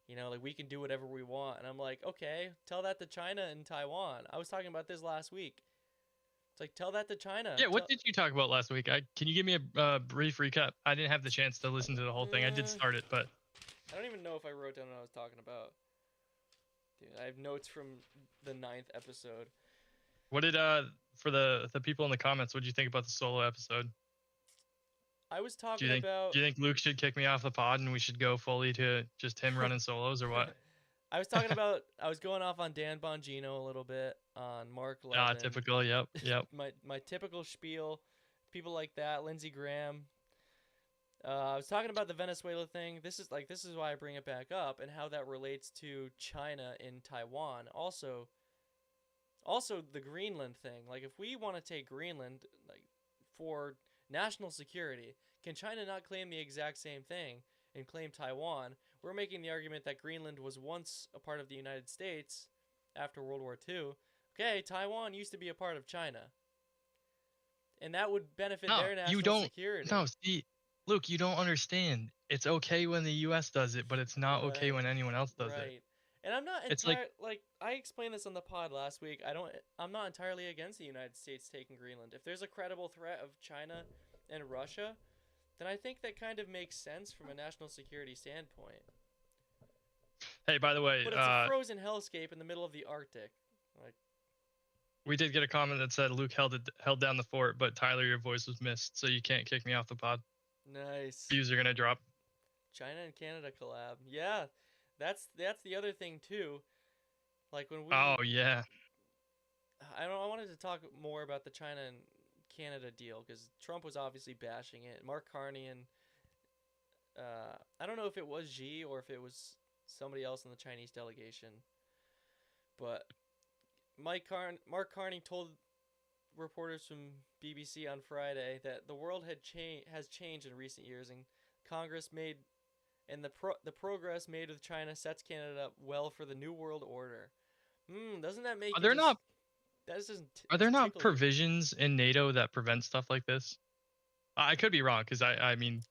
You know, like, we can do whatever we want. And I'm like, okay, tell that to China and Taiwan. I was talking about this last week. It's like, tell that to China. Yeah, what did you talk about last week? Can you give me a brief recap? I didn't have the chance to listen to the whole thing. I did start it, but I don't even know if I wrote down what I was talking about. Dude, I have notes from the 9th episode. what did for the people in the comments, what did you think about the solo episode? I was Do talking you think about. do you think Luke should kick me off the pod and we should go fully to just him running solos, or what? I was talking about. I was going off on Dan Bongino a little bit, on Mark Levin. Typical. Yep. my typical spiel, people like that, Lindsey Graham. I was talking about the Venezuela thing. This is why I bring it back up, and how that relates to China and Taiwan. Also, Also, the Greenland thing. Like, if we want to take Greenland, like, for national security, can China not claim the exact same thing and claim Taiwan? We're making the argument that Greenland was once a part of the United States after World War II. Okay, Taiwan used to be a part of China. And that would benefit No, their you national don't. security. No, see, Luke, you don't understand. It's okay when the U.S. does it, but it's not okay when anyone else does it. Right. And I'm not It's like, like I explained this on the pod last week. I'm not entirely against the United States taking Greenland. If there's a credible threat of China and Russia, then I think that kind of makes sense from a national security standpoint. hey, by the way, But it's a frozen hellscape in the middle of the Arctic. Like, we did get a comment that said Luke held down the fort, but Tyler, your voice was missed, so you can't kick me off the pod. nice. Views are gonna drop. China and Canada collab. Yeah. That's the other thing too. Like when we Oh yeah. I wanted to talk more about the China and Canada deal because Trump was obviously bashing it. Mark Carney and I don't know if it was Xi or if it was somebody else in the Chinese delegation, but Mark Carney told reporters from BBC on Friday that the world has changed in recent years, and Congress made and the progress made with China sets Canada up well for the new world order. Doesn't that make Are there not tickle you? provisions in NATO that prevent stuff like this? I could be wrong because I mean,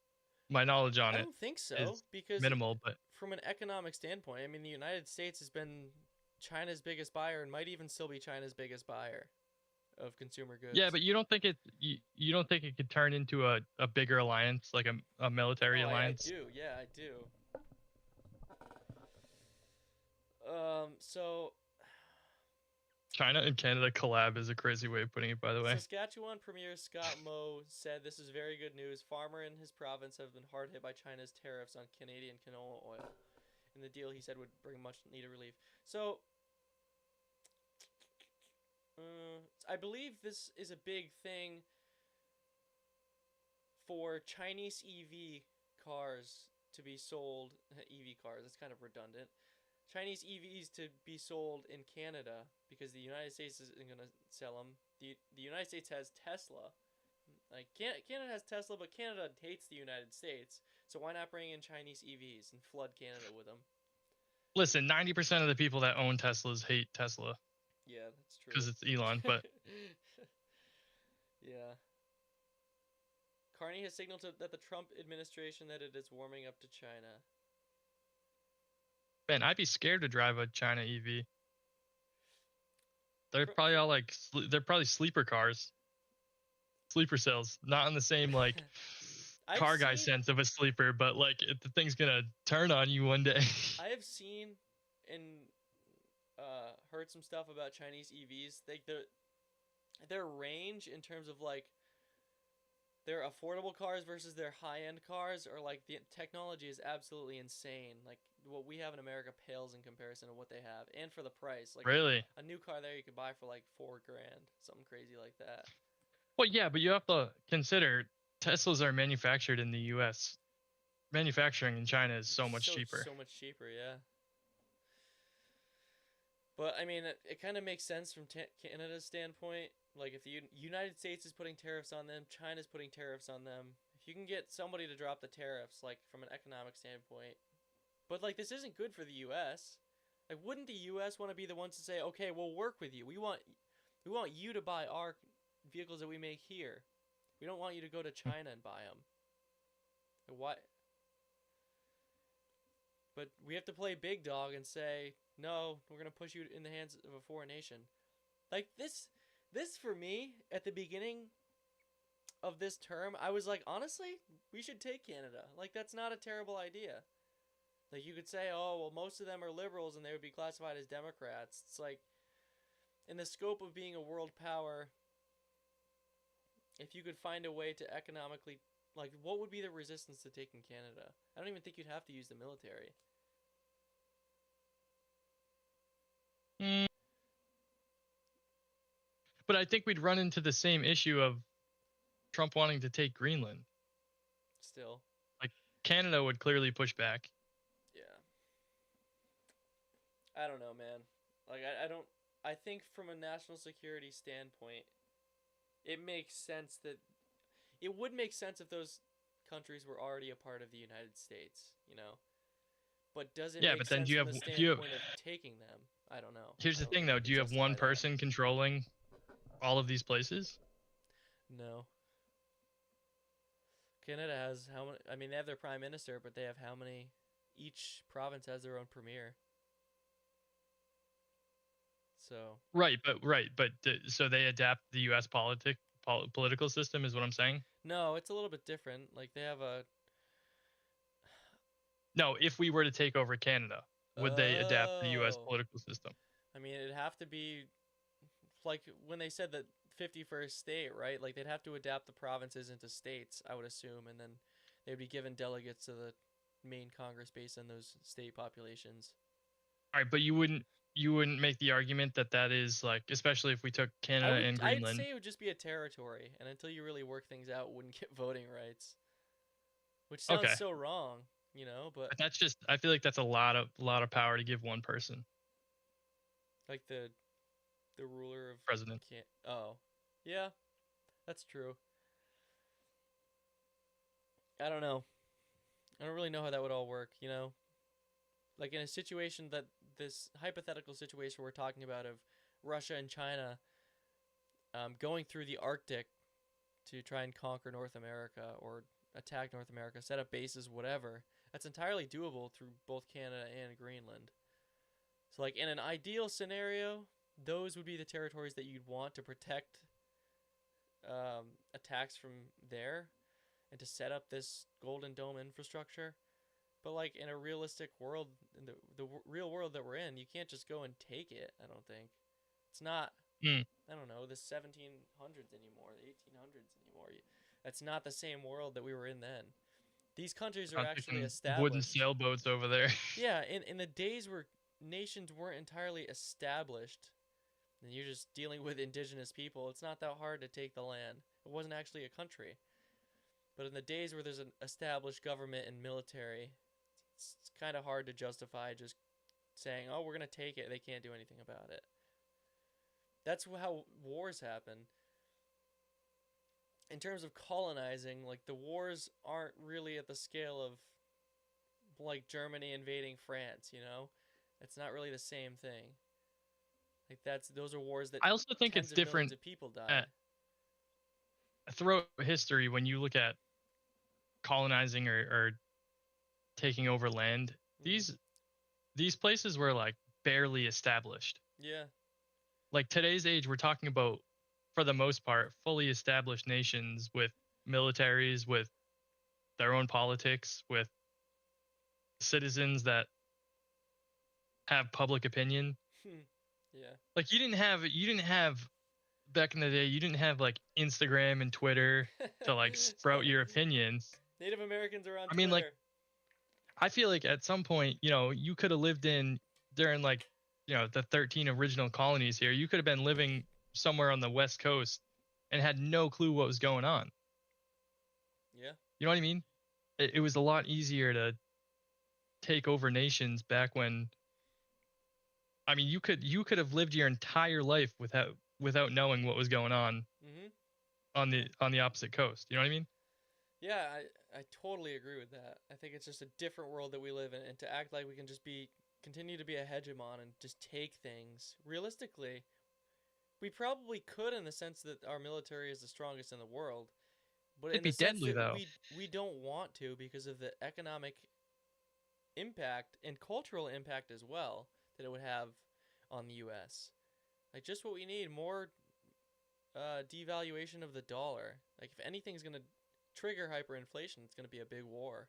my knowledge on I it don't think so is because minimal, but from an economic standpoint, I mean, the United States has been China's biggest buyer and might even still be China's biggest buyer of consumer goods. yeah, but you don't think you don't think it could turn into a bigger alliance, like a military alliance? I do. Yeah, I do. So China and Canada collab is a crazy way of putting it, by the way. Saskatchewan Premier Scott Moe said this is very good news. Farmer in his province have been hard hit by China's tariffs on Canadian canola oil. And the deal, he said, would bring much needed relief. So, I believe this is a big thing for Chinese EV cars to be sold. EV cars, it's kind of redundant. Chinese EVs to be sold in Canada because the United States isn't going to sell them. The United States has Tesla. Like Canada has Tesla, but Canada hates the United States. So why not bring in Chinese EVs and flood Canada with them? Listen, 90% of the people that own Teslas hate Tesla. Yeah, that's true. Because it's Elon, but yeah. Carney has signaled that the Trump administration that it is warming up to China. man, I'd be scared to drive a China EV. They're probably all like they're probably sleeper cars, sleeper cells, not in the same like car guy sense of a sleeper, but like if the thing's gonna turn on you one day. I have seen and heard some stuff about Chinese EVs. Their range in terms of like their affordable cars versus their high-end cars, or like the technology is absolutely insane. Like what we have in America pales in comparison to what they have, and for the price. Like really, a new car there you could buy for like $4,000, something crazy like that. Well, yeah, but you have to consider Teslas are manufactured in the U.S. Manufacturing in China is so much cheaper. So much cheaper, yeah. But I mean, it kind of makes sense from Canada's standpoint. Like if the United States is putting tariffs on them, China's putting tariffs on them. If you can get somebody to drop the tariffs, like from an economic standpoint, but like this isn't good for the U.S. Like, wouldn't the U.S. want to be the ones to say, okay, we'll work with you. We want you to buy our vehicles that we make here. We don't want you to go to China and buy them. Why? But we have to play big dog and say, no, we're going to push you in the hands of a foreign nation. Like, this for me, at the beginning of this term, I was like, honestly, we should take Canada. Like, that's not a terrible idea. Like, you could say, oh, well, most of them are liberals and they would be classified as Democrats. It's like, in the scope of being a world power, if you could find a way to economically, like, what would be the resistance to taking Canada? I don't even think you'd have to use the military. But I think we'd run into the same issue of Trump wanting to take Greenland. Still. Like, Canada would clearly push back. Yeah. I don't know, man. Like, I don't... I think from a national security standpoint, it makes sense that it would make sense if those countries were already a part of the United States, you know. But does it Yeah, make but then sense do you from have the if you have, standpoint of taking them? I don't know. here's I the don't thing think though, you do can you have one justify that. person controlling all of these places? No. Canada has how many? I mean, they have their prime minister, but they have how many? Each province has their own premier. So So they adapt the U.S. political system is what I'm saying. no, it's a little bit different. Like they have a No, if we were to take over Canada, would they adapt the U.S. oh. political system? I mean, it'd have to be like when they said that 51st state, right? Like they'd have to adapt the provinces into states, I would assume, and then they'd be given delegates to the main Congress based on those state populations. All right, but you wouldn't make the argument that that is like, especially if we took Canada and I'd Greenland. say it would just be a territory, and until you really work things out, wouldn't get voting rights. Which sounds Okay. so wrong, you know, but But that's just, I feel like that's a lot of power to give one person, like the ruler of president. oh. Yeah. That's true. I don't know. I don't really know how that would all work, you know? Like in a situation that this hypothetical situation we're talking about of Russia and China going through the Arctic to try and conquer North America or attack North America, set up bases, whatever. That's entirely doable through both Canada and Greenland. So like in an ideal scenario, those would be the territories that you'd want to protect attacks from there and to set up this Golden Dome infrastructure. But like in a realistic world, in the real world that we're in, you can't just go and take it. I don't think it's not. I don't know, the 1700s anymore, the 1800s anymore. That's not the same world that we were in then. These countries are actually established. Wooden sailboats over there. Yeah, in the days where nations weren't entirely established, and you're just dealing with indigenous people, it's not that hard to take the land. It wasn't actually a country. But in the days where there's an established government and military, it's kind of hard to justify just saying, oh, we're going to take it. They can't do anything about it. That's how wars happen. In terms of colonizing, like the wars aren't really at the scale of like Germany invading France, you know? It's not really the same thing. Like those are wars that I also think tens it's of millions different of people died. Throughout history when you look at colonizing or taking over land. These places were like barely established. Yeah. Like today's age, we're talking about, for the most part, fully established nations with militaries, with their own politics, with citizens that have public opinion. Yeah. Like you didn't have back in the day, you didn't have like Instagram and Twitter to like sprout your opinions. Native Americans are on I mean, Twitter. like, I feel like at some point, you could have lived during like, the 13 original colonies here. You could have been living somewhere on the West Coast and had no clue what was going on. Yeah. You know what I mean? It was a lot easier to take over nations back when. I mean, you could have lived your entire life without knowing what was going on on the opposite coast. You know what I mean? Yeah, I totally agree with that. I think it's just a different world that we live in, and to act like we can just continue to be a hegemon and just take things. Realistically, we probably could in the sense that our military is the strongest in the world. But It'd be deadly, though. We don't want to because of the economic impact and cultural impact as well that it would have on the U.S. Like just what we need, more devaluation of the dollar. Like if anything's going to trigger hyperinflation, it's going to be a big war.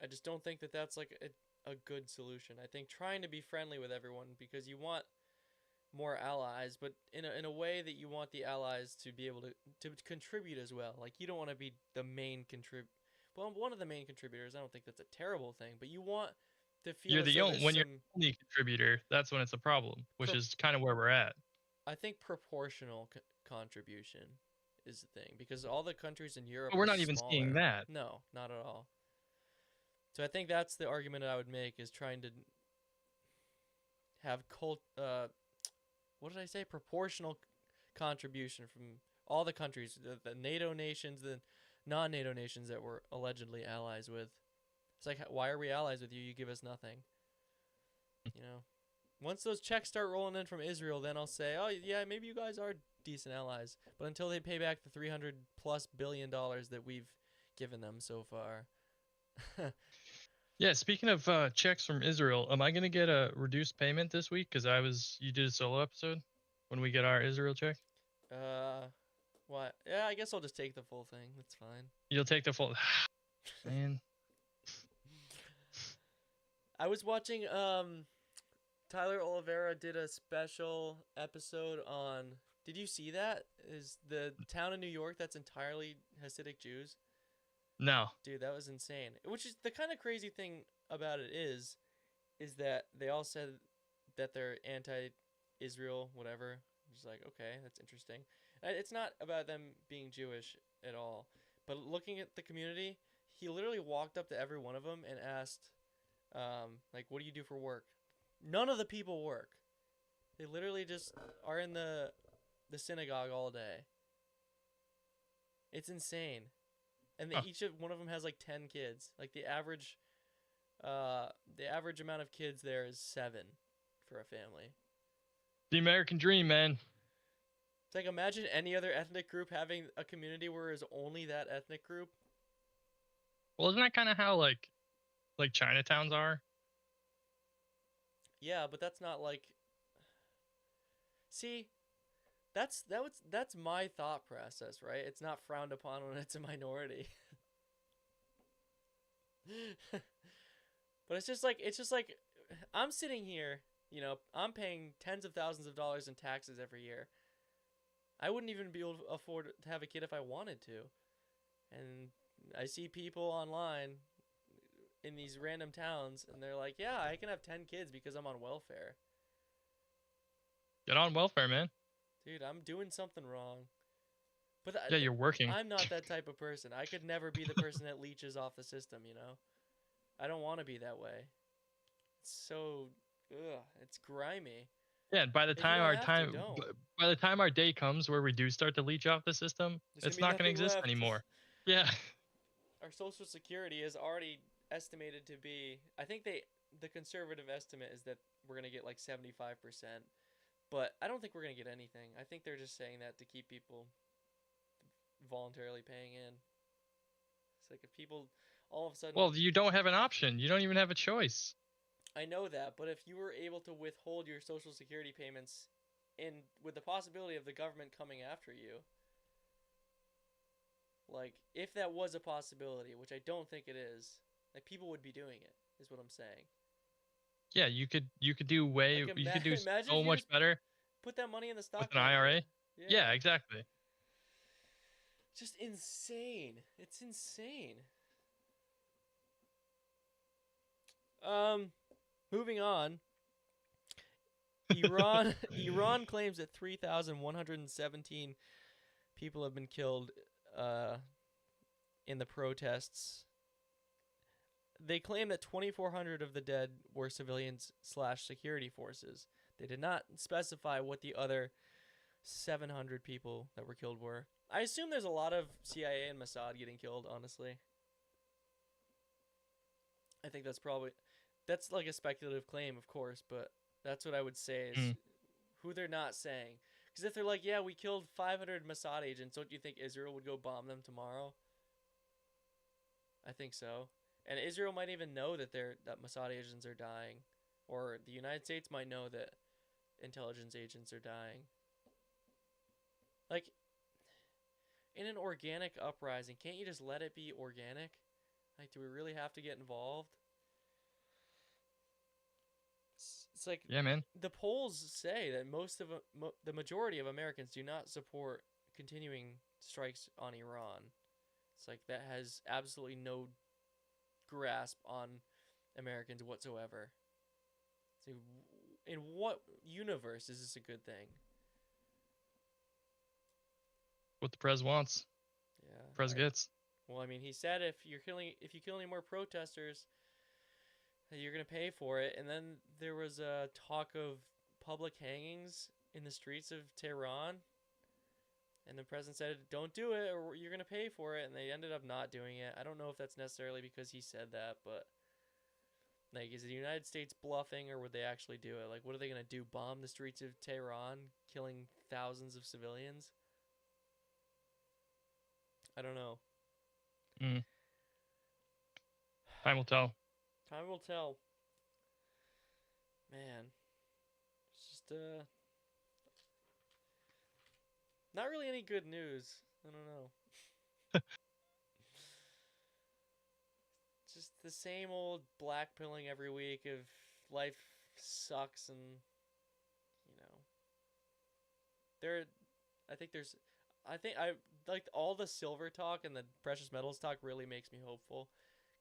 I just don't think that that's like a good solution. I think trying to be friendly with everyone because you want more allies, but in a way that you want the allies to be able to contribute as well. Like you don't want to be the main one of the main contributors. I don't think that's a terrible thing, but you want to feel you're the only only contributor. That's when it's a problem, which is kind of where we're at. I think proportional contribution is the thing because all the countries in Europe But we're are not even smaller. seeing that. No, not at all. So I think that's the argument I would make is trying to have what did I say? Proportional contribution from all the countries, the NATO nations, the non-NATO nations that we're allegedly allies with. It's like, why are we allies with you? You give us nothing. You know, once those checks start rolling in from Israel, then I'll say, oh yeah, maybe you guys are decent allies. But until they pay back the $300+ billion that we've given them so far. Yeah, speaking of checks from Israel, am I gonna get a reduced payment this week? Because you did a solo episode when we get our Israel check. What? Yeah, I guess I'll just take the full thing. That's fine. You'll take the full. Man. I was watching. Tyler Oliveira did a special episode on. Did you see that? Is the town in New York that's entirely Hasidic Jews? No. Dude, that was insane. Which is the kind of crazy thing about it is that they all said that they're anti-Israel, whatever. Just like, okay, that's interesting. It's not about them being Jewish at all. But looking at the community, he literally walked up to every one of them and asked, like, what do you do for work? None of the people work. They literally just are in the synagogue all day. It's insane. And each one of them has like 10 kids. Like the average amount of kids there is 7 for a family. The American dream, man. It's like, imagine any other ethnic group having a community where it's only that ethnic group. Well, isn't that kind of how like Chinatowns are? Yeah, but that's not like. See, that's my thought process, right? It's not frowned upon when it's a minority. But it's just like I'm sitting here, you know, I'm paying tens of thousands of dollars in taxes every year. I wouldn't even be able to afford to have a kid if I wanted to. And I see people online in these random towns, and they're like, yeah, I can have 10 kids because I'm on welfare. Get on welfare, man. Dude, I'm doing something wrong. But yeah, you're working. I'm not that type of person. I could never be the person that leeches off the system, you know? I don't want to be that way. It's so, it's grimy. Yeah, and by the time our day comes where we do start to leech off the system, it's not going to exist anymore. Yeah. Our Social Security is already estimated to be, I think the conservative estimate is that we're going to get like 75%, but I don't think we're going to get anything. I think they're just saying that to keep people voluntarily paying in. It's like if people all of a sudden... Well, you don't have an option. You don't even have a choice. I know that, but if you were able to withhold your Social Security payments with the possibility of the government coming after you, like, if that was a possibility, which I don't think it is, like, people would be doing it, is what I'm saying. Yeah, you could do you could do so much better. Put that money in the stock with an IRA. Yeah, exactly. Just insane. It's insane. Moving on. Iran claims that 3,117 people have been killed in the protests. They claim that 2,400 of the dead were civilians / security forces. They did not specify what the other 700 people that were killed were. I assume there's a lot of CIA and Mossad getting killed, honestly. I think that's like a speculative claim, of course, but that's what I would say is who they're not saying. Because if they're like, yeah, we killed 500 Mossad agents, don't you think Israel would go bomb them tomorrow? I think so. And Israel might even know that Mossad agents are dying. Or the United States might know that intelligence agents are dying. Like, in an organic uprising, can't you just let it be organic? Like, do we really have to get involved? It's like, yeah, man. The polls say that the majority of Americans do not support continuing strikes on Iran. It's like that has absolutely no grasp on Americans whatsoever. So, in what universe is this a good thing? What the Prez wants. Yeah. Prez gets. Well, I mean, he said if you kill any more protesters, that you're gonna pay for it, and then there was a talk of public hangings in the streets of Tehran, and the president said, "Don't do it, or you're gonna pay for it," and they ended up not doing it. I don't know if that's necessarily because he said that, but like, is the United States bluffing, or would they actually do it? Like, what are they gonna do? Bomb the streets of Tehran, killing thousands of civilians? I don't know. Time will tell. Time will tell. Man, it's just not really any good news. I don't know. Just the same old blackpilling every week of life sucks, and I like all the silver talk and the precious metals talk really makes me hopeful,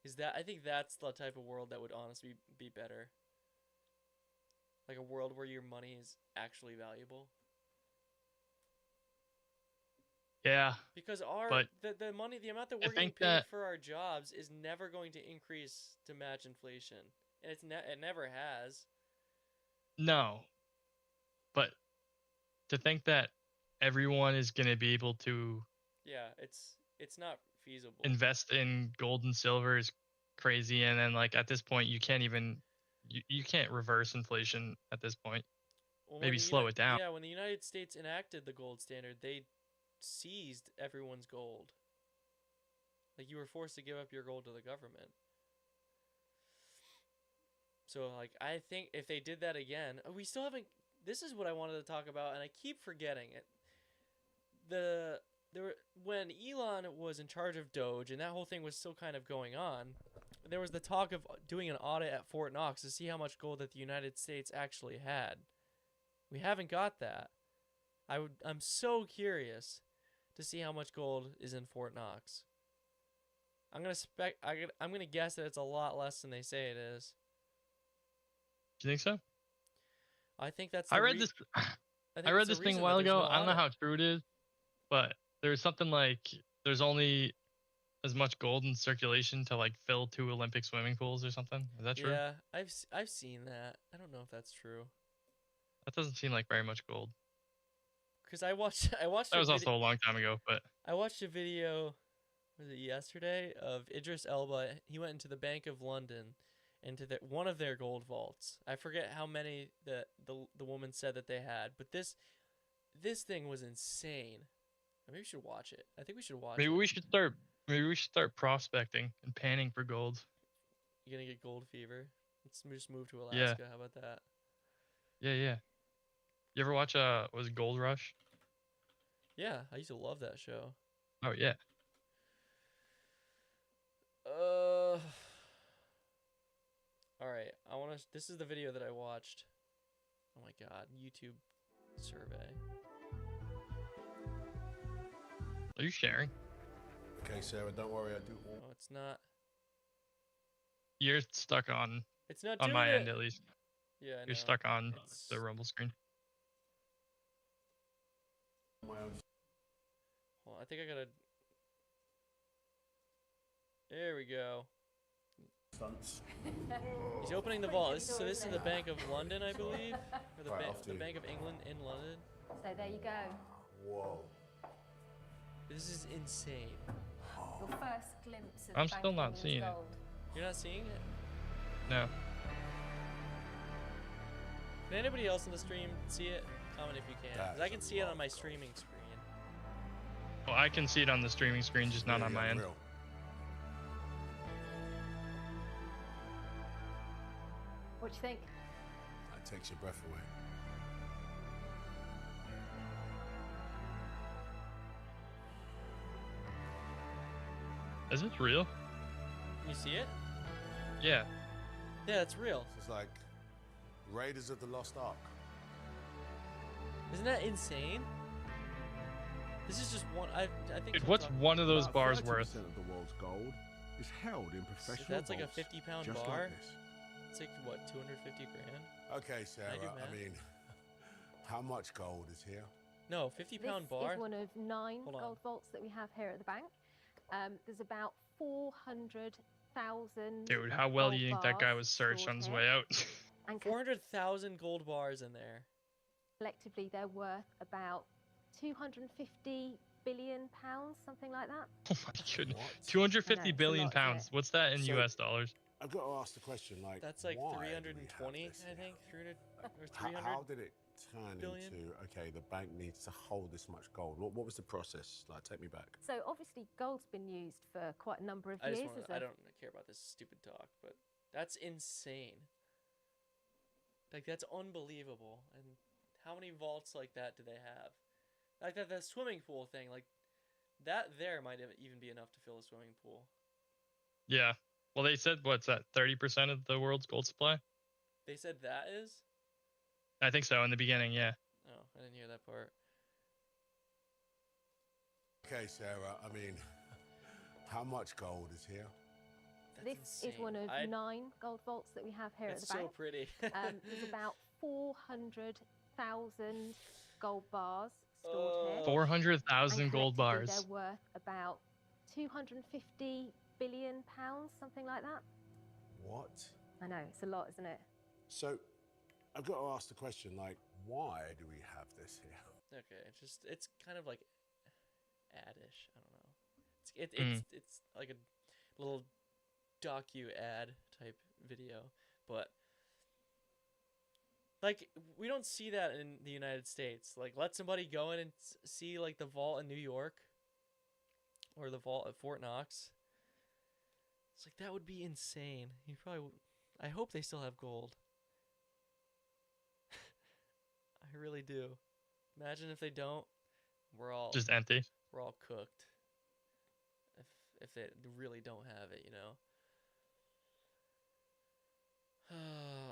because I think that's the type of world that would honestly be better. Like a world where your money is actually valuable. Yeah. Because the money, the amount that we're getting paid for our jobs is never going to increase to match inflation, and it never has. No. But to think that everyone is going to be able to it's not feasible. Invest in gold and silver is crazy, and then like at this point you can't even you can't reverse inflation at this point. Well, maybe slow it down. Yeah, when the United States enacted the gold standard, they seized everyone's gold. Like, you were forced to give up your gold to the government. So like, I think if they did that again, we still haven't. This is what I wanted to talk about, and I keep forgetting it. When Elon was in charge of Doge, and that whole thing was still kind of going on, there was the talk of doing an audit at Fort Knox to see how much gold that the United States actually had. We haven't got that. I'm so curious to see how much gold is in Fort Knox. I'm gonna guess that it's a lot less than they say it is. Do you think so? I think that's. I read this thing a while ago. I don't know how true it is, but there's something like there's only as much gold in circulation to like fill 2 Olympic swimming pools or something. Is that true? Yeah, I've seen that. I don't know if that's true. That doesn't seem like very much gold. Because I watched. That was also a long time ago, but I watched a video. Was it yesterday? Of Idris Elba. He went into the Bank of London, into one of their gold vaults. I forget how many the woman said that they had, but this thing was insane. Maybe we should watch it. I think we should watch it. Maybe we should start prospecting and panning for gold. You gonna get gold fever? Let's just move to Alaska. Yeah. How about that? Yeah. You ever watch was it Gold Rush? Yeah, I used to love that show. Oh yeah. All right. This is the video that I watched. Oh my god, YouTube survey. Are you sharing? Okay, Sarah, don't worry, I do. Oh, it's not. You're stuck on. It's not on doing my it. end at least. Yeah, You're stuck on the Rumble screen. Well, I think I gotta. There we go. He's opening the vault. So this is the Bank of London, I believe, or the Bank of England in London. So there you go. Whoa. This is insane. Your first glimpse of I'm still not seeing it. You're not seeing it? No. Can anybody else in the stream see it? Comment if you can. 'Cause I can see it on my streaming screen. Well, I can see it on the streaming screen, just not on my end. What do you think? That takes your breath away. Is this real? Can you see it? Yeah. Yeah, it's real. It's like Raiders of the Lost Ark. Isn't that insane? This is just one. I think. Dude, what's one of those bars worth? 30% of the world's gold is held in professional So that's like a vaults 50-pound just bar. like this. It's like what, 250 grand? Okay, Sarah. I mean, how much gold is here? No, 50-pound bar. This is one of 9 Hold on. gold vaults that we have here at the bank. There's about 400 400,000. Dude, how well do you think that guy was searched stored on his here. way out? And 400,000 gold bars in there. collectively, they're worth about 250 billion pounds, something like that. Oh my goodness. What? 250 I know, it's a billion lot, isn't pounds. it? What's that in So- US dollars? I've got to ask the question, like, That's like why do we have 320, this I here? think. 300 or How, 300. how did it turn billion? into, okay, the bank needs to hold this much gold? What was the process? Like, take me back. So obviously, gold's been used for quite a number of I years. just want as to, I a- don't care about this stupid talk, but that's insane. Like, that's unbelievable. And how many vaults like that do they have? Like, the swimming pool thing, like, that there might even be enough to fill a swimming pool. Yeah. Well, they said, what's that, 30% of the world's gold supply? They said that is? I think so, in the beginning, yeah. Oh, I didn't hear that part. Okay, Sarah, I mean, how much gold is here? That's This insane. is one of 9 gold vaults that we have here It's at the so bank. pretty. There's about 400,000 gold bars stored here. 400,000 And gold collectively, bars. they're worth about 250 billion pounds, something like that. What? I know, it's a lot, isn't it? So, I've got to ask the question, like, why do we have this here? Okay, it's kind of like ad-ish. I don't know. It's like a little docu ad type video, but like we don't see that in the United States. Like, let somebody go in and see like the vault in New York or the vault at Fort Knox. It's like that would be insane. You probably I hope they still have gold. I really do. Imagine if they don't. We're all Just empty. We're all cooked. If they really don't have it, you know.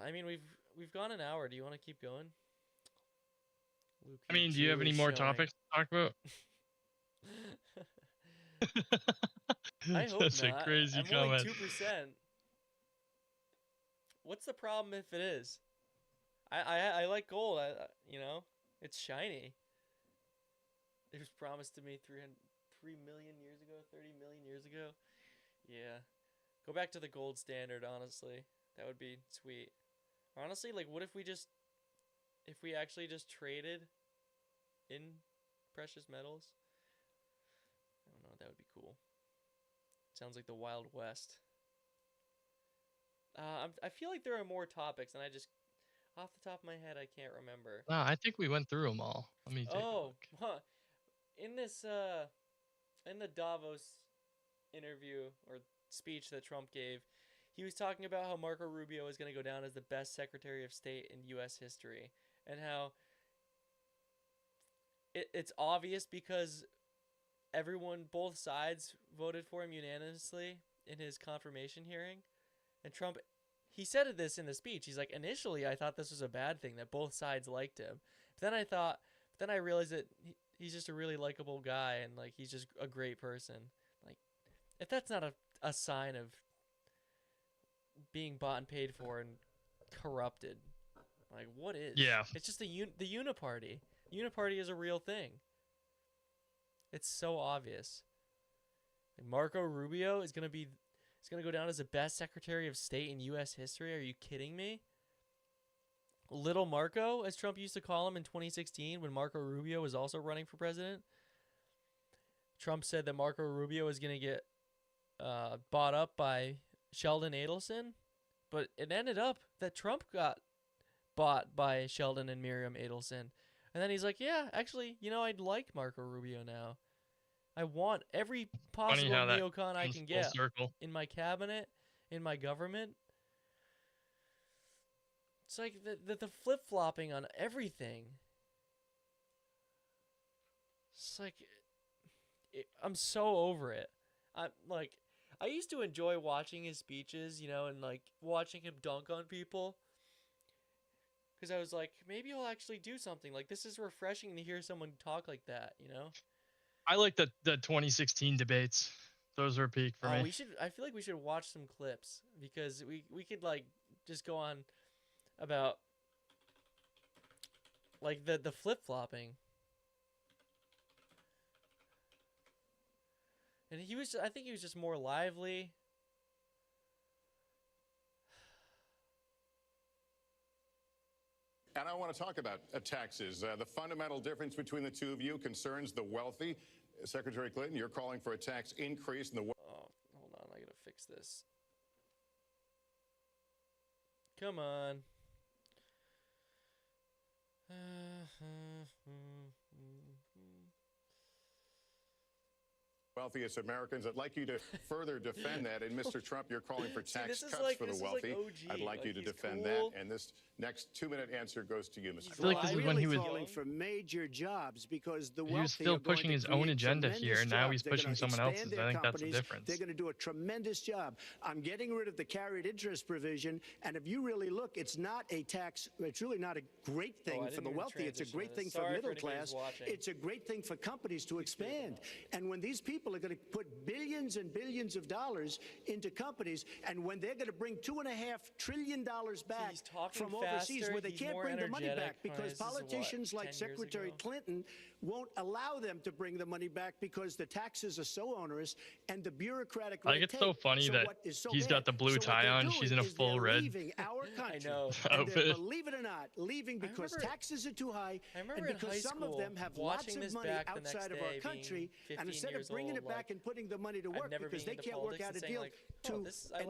I mean, we've gone an hour. Do you want to keep going? Luke, I mean, do you have any is more showing. topics to talk about? I hope That's not. a crazy I'm comment. only 2%. What's the problem if it is? I like gold. You know, it's shiny. It was promised to me 3 million years ago, 30 million years ago. Yeah. Go back to the gold standard, honestly. That would be sweet. Honestly, like, what if we actually just traded in precious metals? I don't know. That would be cool. Sounds like the Wild West. I feel like there are more topics, and I just, off the top of my head, I can't remember. No, I think we went through them all. Let me take a look. Huh. In this, in the Davos interview or speech that Trump gave, he was talking about how Marco Rubio is going to go down as the best Secretary of State in U.S. history, and how it's obvious because both sides voted for him unanimously in his confirmation hearing. And Trump, he said this in the speech. He's like, initially, I thought this was a bad thing, that both sides liked him. But then I realized that he's just a really likable guy, and like he's just a great person. Like, if that's not a sign of being bought and paid for and corrupted, like, what is? Yeah. It's just the uniparty. Uniparty is a real thing. It's so obvious. Like, Marco Rubio is gonna go down as the best Secretary of State in U.S. history. Are you kidding me? Little Marco, as Trump used to call him in 2016 when Marco Rubio was also running for president. Trump said that Marco Rubio was going to get bought up by Sheldon Adelson, but it ended up that Trump got bought by Sheldon and Miriam Adelson. And then he's like, yeah, actually, you know, I'd like Marco Rubio now. I want every possible how that neocon I comes can full get circle. in my cabinet, in my government. It's like the flip-flopping on everything. It's like, I'm so over it. I used to enjoy watching his speeches, you know, and like watching him dunk on people. Because I was like, maybe he'll actually do something. Like, this is refreshing to hear someone talk like that, you know? I like the 2016 debates. Those were a peak for me. I feel like we should watch some clips, because we could like just go on about like the flip-flopping. And I think he was just more lively. And I want to talk about taxes. The fundamental difference between the two of you concerns the wealthy. Secretary Clinton, you're calling for a tax increase in the... Oh, hold on. I got to fix this. Come on. Wealthiest Americans. I'd like you to further defend that. And Mr. Trump, you're calling for tax cuts like, for the wealthy. I'd like you to defend cool. that. And this next 2-minute answer goes to you, Mr. I feel like this is when he was calling for major jobs because the he was still pushing his own agenda here, and now he's pushing someone else's. I think that's the difference. They're going to do a tremendous job. I'm getting rid of the carried interest provision, and if you really look, it's not a tax. It's really not a great thing for the wealthy. It's a great thing for middle class. It's a great thing for companies to expand. And when these people are going to put billions and billions of dollars into companies, and when they're going to bring $2.5 trillion back from overseas, where they can't bring the money back because politicians like Secretary Clinton won't allow them to bring the money back because the taxes are so onerous and the bureaucratic red tape. I think it's so funny that he's got the blue tie on. She's in a full red outfit. Believe it or not, leaving because taxes are too high and because some of them have lots of money outside of our country, and instead of bringing it back and putting the money to work because they can't work out a deal and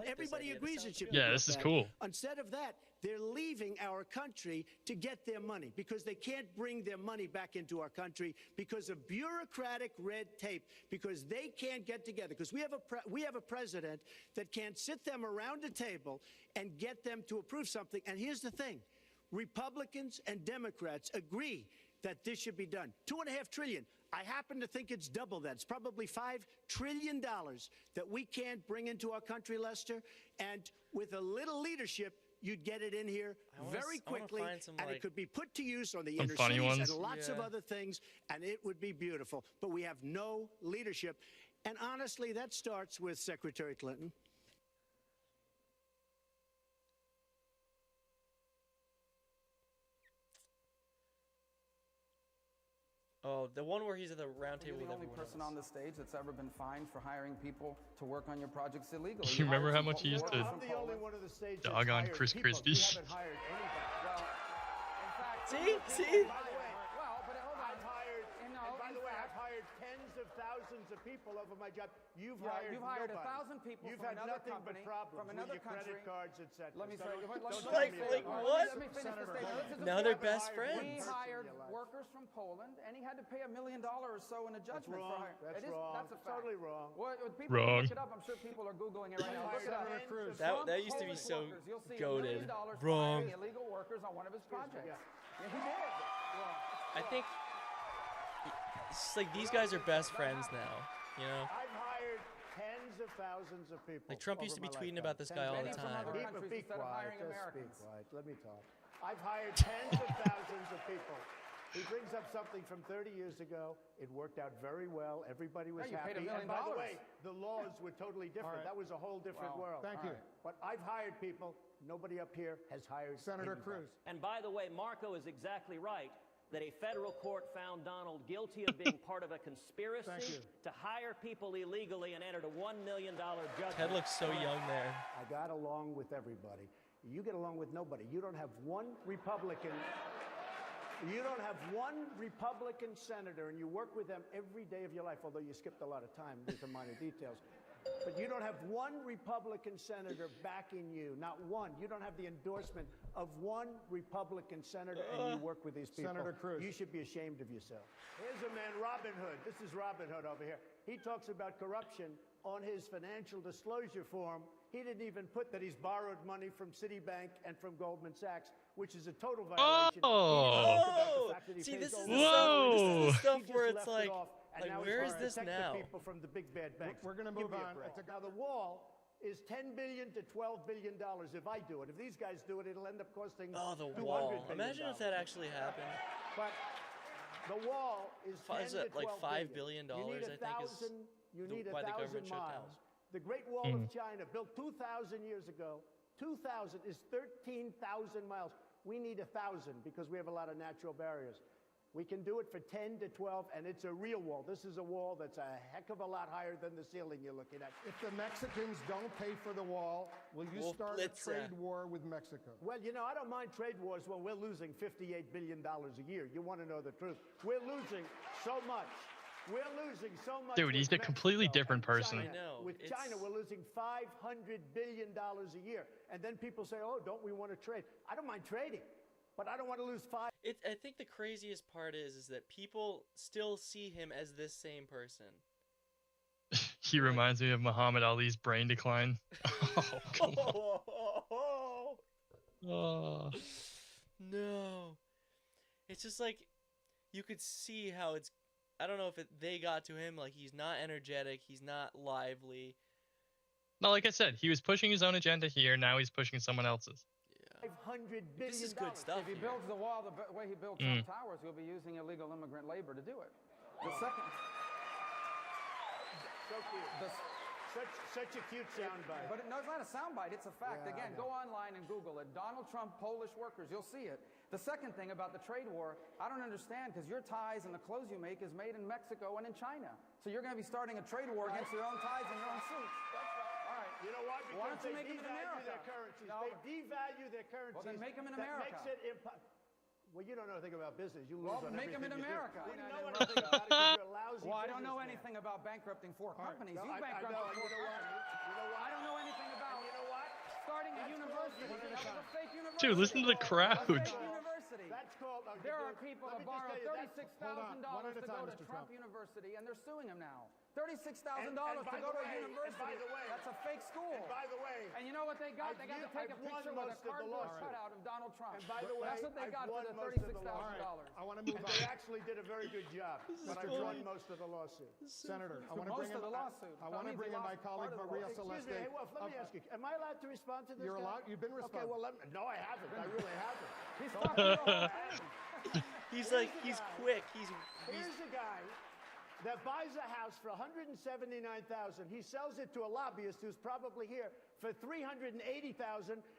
everybody agrees it should be this is cool. Instead of that, they're leaving our country to get their money because they can't bring their money back into our country because of bureaucratic red tape, because they can't get together, because we have a president that can't sit them around a table and get them to approve something. And here's the thing. Republicans and Democrats agree that this should be done. $2.5 trillion. I happen to think it's double that. It's probably $5 trillion that we can't bring into our country, Lester. And with a little leadership, you'd get it in here very quickly, and it could be put to use on the inner cities and lots of other things, and it would be beautiful. But we have no leadership. And honestly, that starts with Secretary Clinton. Oh, the one where he's at the round table with everyone else. You're the only person on the stage that's ever been fined for hiring people to work on your projects illegally. You remember how much he used to dog on Chris Christie? See? By the way, I've hired tens of thousands of people over my job. You've hired 1,000 people You've from had another nothing company, but problems from another with your country. credit cards, etc. Let me say, what? Let me finish the statement. Now they're best friends. We hired workers from Poland, and he had to pay $1 million or so in a judgment for hiring. That's wrong. That's a fact. Totally wrong. Well, people look it up. I'm sure people are Googling it right now. Look it up. That used to be so goated. Wrong. Illegal workers on one of his projects. Yeah, he did. I think it's like these guys are best friends now, you know? I've hired tens of thousands of people. Like Trump used to be tweeting about this guy all the time. Be quiet. Just be quiet. Let me talk. I've hired tens of thousands of people. He brings up something from 30 years ago. It worked out very well. Everybody was happy. And by the way, the laws were totally different. That was a whole different world. Thank you. But I've hired people. Nobody up here has hired Senator Cruz. And by the way, Marco is exactly right that a federal court found Donald guilty of being part of a conspiracy to hire people illegally and entered a $1 million judgment. Ted looks so young there. I got along with everybody. You get along with nobody. You don't have one Republican. You don't have one Republican senator, and you work with them every day of your life, although you skipped a lot of time with the minor details. But you don't have one Republican senator backing you, not one. You don't have the endorsement of one Republican senator, and you work with these people. Senator Cruz. You should be ashamed of yourself. Here's a man, Robin Hood. This is Robin Hood over here. He talks about corruption on his financial disclosure form. He didn't even put that he's borrowed money from Citibank and from Goldman Sachs, which is a total violation. See, this is the stuff where it's like where is this now? People from the big bad banks. We're going to move on. Now the wall is $10 billion to $12 billion if I do it. If these guys do it, it'll end up costing the wall. Imagine if that actually happened. But the wall is $10 to $12 like $5 billion. You need 1,000 miles. The Great Wall of China, built 2,000 years ago, 2,000 is 13,000 miles. We need 1,000 because we have a lot of natural barriers. We can do it for 10 to 12, and it's a real wall. This is a wall that's a heck of a lot higher than the ceiling you're looking at. If the Mexicans don't pay for the wall, will you start a trade war with Mexico? Well, you know, I don't mind trade wars when we're losing $58 billion a year. You want to know the truth. We're losing so much. We're losing so much. Dude, he's a completely different person. I know. With China, we're losing $500 billion a year. And then people say, oh, don't we want to trade? I don't mind trading, but I don't want to lose five. I think the craziest part is that people still see him as this same person. He reminds me of Muhammad Ali's brain decline. Oh, come on. Oh. No. It's just like, you could see how it's, I don't know if they got to him, like he's not energetic, he's not lively. No, like I said, he was pushing his own agenda here, now he's pushing someone else's. $500 billion. This is good stuff. If he builds the wall the way he built Trump Towers, he'll be using illegal immigrant labor to do it. The second... So cute. Such a cute soundbite. But no, it's not a soundbite. It's a fact. Yeah, Again, go online and Google it. Donald Trump, Polish workers. You'll see it. The second thing about the trade war, I don't understand, because your ties and the clothes you make is made in Mexico and in China. So you're going to be starting a trade war against your own ties and your own suits. All right. You know why? Because Why don't you they make them in devalue America? their currencies. No, They devalue their currencies. Well, then make them in that America. Makes it well, you don't know anything about business. You lose Well, on make them in everything you America. do. You know anything about it because you're a lousy Well, I don't know businessman. anything about bankrupting four companies. No, You I bankrupted know, four you know what? companies. You know what? I don't know anything about You know what? starting a university. That was a fake university. Dude, listen to the crowd. A fake university. That's called... There are people let that me just borrowed tell you, that's- $36,000 One at a to time, go to Mr. Trump Trump. University, and they're suing him now. $36,000 And to by go the to a way, university. and by the way- That's a fake school. And by the way... And you know what they got? They got to take a I've won picture with a most of the cardboard lawsuit. cutout of Donald Trump. And by the way, That's what they I've got for won the most of the $36,000. I want to move And on. they actually did a very good job, but I've won most of the lawsuit. Senator, I want to Most bring in of the lawsuit. I want to That means bring he in my lost colleague part of the Maria lawsuit. Celeste. Excuse me, hey, Wolf, let me ask you, am I allowed to respond to this You're guy? allowed. You've been Okay, responding. well, no, I haven't. I really haven't. He's talking the whole thing. He's like, he's quick, he's Here's a guy that buys a house for $179,000. He sells it to a lobbyist who's probably here for $380,000,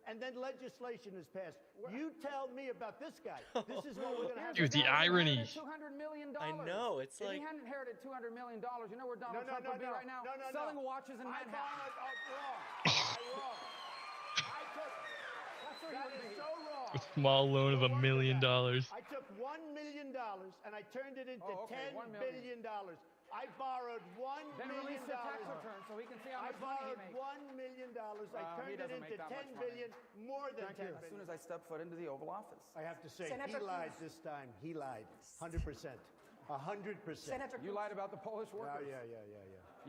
and then legislation is passed. You tell me about this guy. This is what we're going to have. Dude, the irony. $200 million. I know, it's If like- he hadn't inherited $200 million, you know where Donald No, Trump would be right now? Selling watches in I Manhattan. borrowed, wrong. Wrong. That's where That he would is be. so wrong. A small loan of $1 million. I took $1 million and I turned it into $1 $10 million. billion. I borrowed $1 Then million. release your tax return so he can see how I much money he borrowed makes. $1 million. I He turned it doesn't into make that much 10 money. billion, more than 10 As soon billion. as I step foot into the Oval Office. I have to say, Senator he lied Cruz. this time. He lied. 100%. 100%. Senator You lied about the Polish workers. Yeah.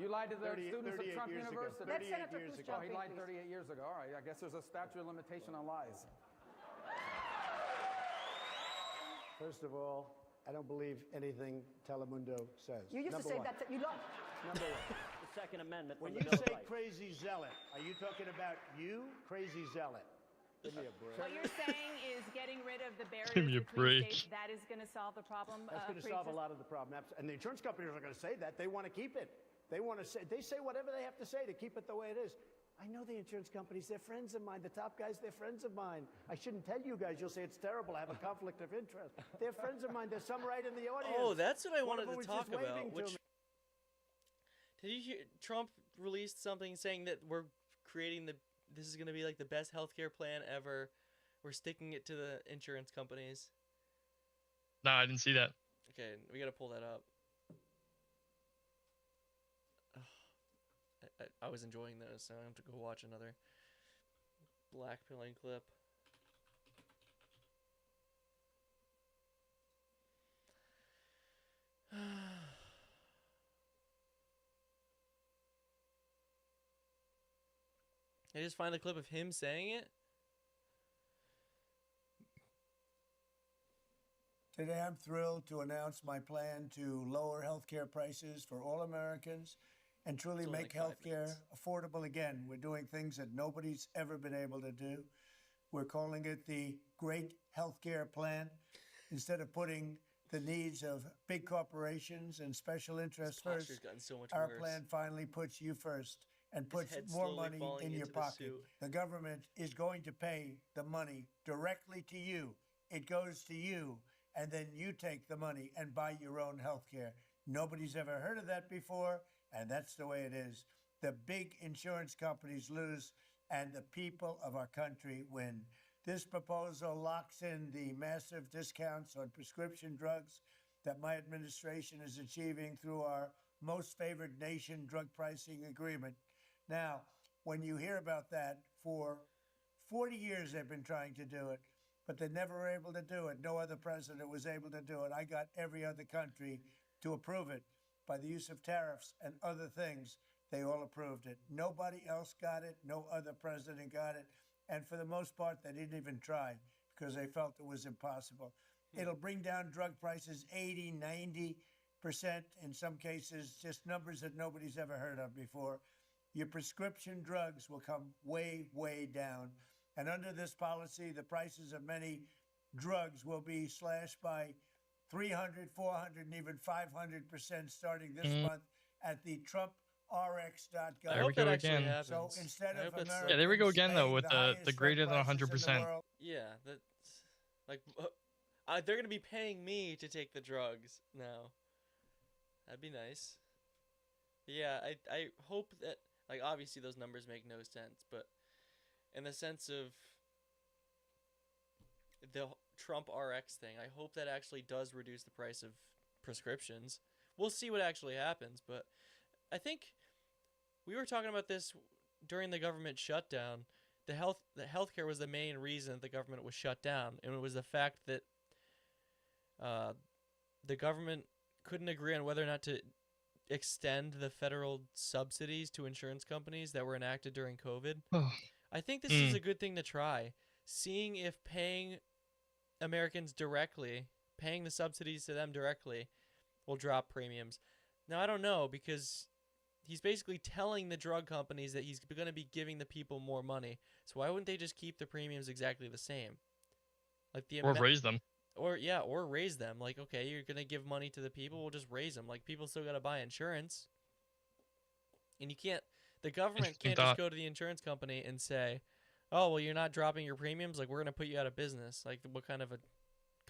You lied to the 38 students of Trump years ago. University. Let 38 Senator years Cruz ago. Oh, jump he in, lied please. 38 years ago. All right, I guess there's a statute of limitation on lies. First of all, I don't believe anything Telemundo says. You used to say that you lost. Number one. The Second Amendment When from you the Bill of say Rights. crazy zealot, are you talking about you, crazy zealot? Give me a break. What you're saying is getting rid of the barriers Give me a between break. states, that is going to solve the problem. That's going to solve a lot of the problem. And the insurance companies are going to say that. They want to keep it. They say whatever they have to say to keep it the way it is. I know the insurance companies. They're friends of mine. The top guys, they're friends of mine. I shouldn't tell you guys. You'll say it's terrible. I have a conflict of interest. They're friends of mine. There's some right in the audience. Oh, that's what I One wanted of them to was talk just about. waving to Which me. did you hear? Trump released something saying that we're creating this is going to be like the best healthcare plan ever. We're sticking it to the insurance companies. No, I didn't see that. Okay, we got to pull that up. I was enjoying those, so I have to go watch another blackpilling clip. I just find the clip of him saying it. Today, I'm thrilled to announce my plan to lower healthcare prices for all Americans and truly It's only make like 5 healthcare minutes. affordable again. We're doing things that nobody's ever been able to do. We're calling it the Great Healthcare Plan. Instead of putting the needs of big corporations and special interests posture's first, gotten so much our worse. plan finally puts you first and puts head's more slowly money falling in your into the pocket. suit. The government is going to pay the money directly to you. It goes to you. and then you take the money and buy your own health care. Nobody's ever heard of that before, and that's the way it is. The big insurance companies lose, and the people of our country win. This proposal locks in the massive discounts on prescription drugs that my administration is achieving through our most favored nation drug pricing agreement. Now, when you hear about that, for 40 years they've been trying to do it, but they never were able to do it. No other president was able to do it. I got every other country to approve it by the use of tariffs and other things. They all approved it. Nobody else got it. No other president got it. And for the most part, they didn't even try because they felt it was impossible. It'll bring down drug prices 80, 90%, in some cases, just numbers that nobody's ever heard of before. Your prescription drugs will come way, way down. And under this policy, the prices of many drugs will be slashed by 300, 400, and even 500% starting this month at the TrumpRx.gov. There we go again. So instead of Americans yeah, there we go again though with the highest greater than drug prices in the 100%. world, Yeah, that's like they're gonna be paying me to take the drugs now. That'd be nice. Yeah, I hope that, like, obviously those numbers make no sense, but in the sense of the Trump RX thing, I hope that actually does reduce the price of prescriptions. We'll see what actually happens, but I think we were talking about this during the government shutdown. The healthcare was the main reason that the government was shut down, and it was the fact that the government couldn't agree on whether or not to extend the federal subsidies to insurance companies that were enacted during COVID. I think this is a good thing to try, seeing if paying Americans directly, paying the subsidies to them directly, will drop premiums. Now, I don't know, because he's basically telling the drug companies that he's going to be giving the people more money. So why wouldn't they just keep the premiums exactly the same? Like Or raise them. Or raise them. Like, okay, you're going to give money to the people, we'll just raise them. Like, people still got to buy insurance. And you can't, the government can't just go to the insurance company and say, oh, well, you're not dropping your premiums, like, we're going to put you out of business. Like, what kind of a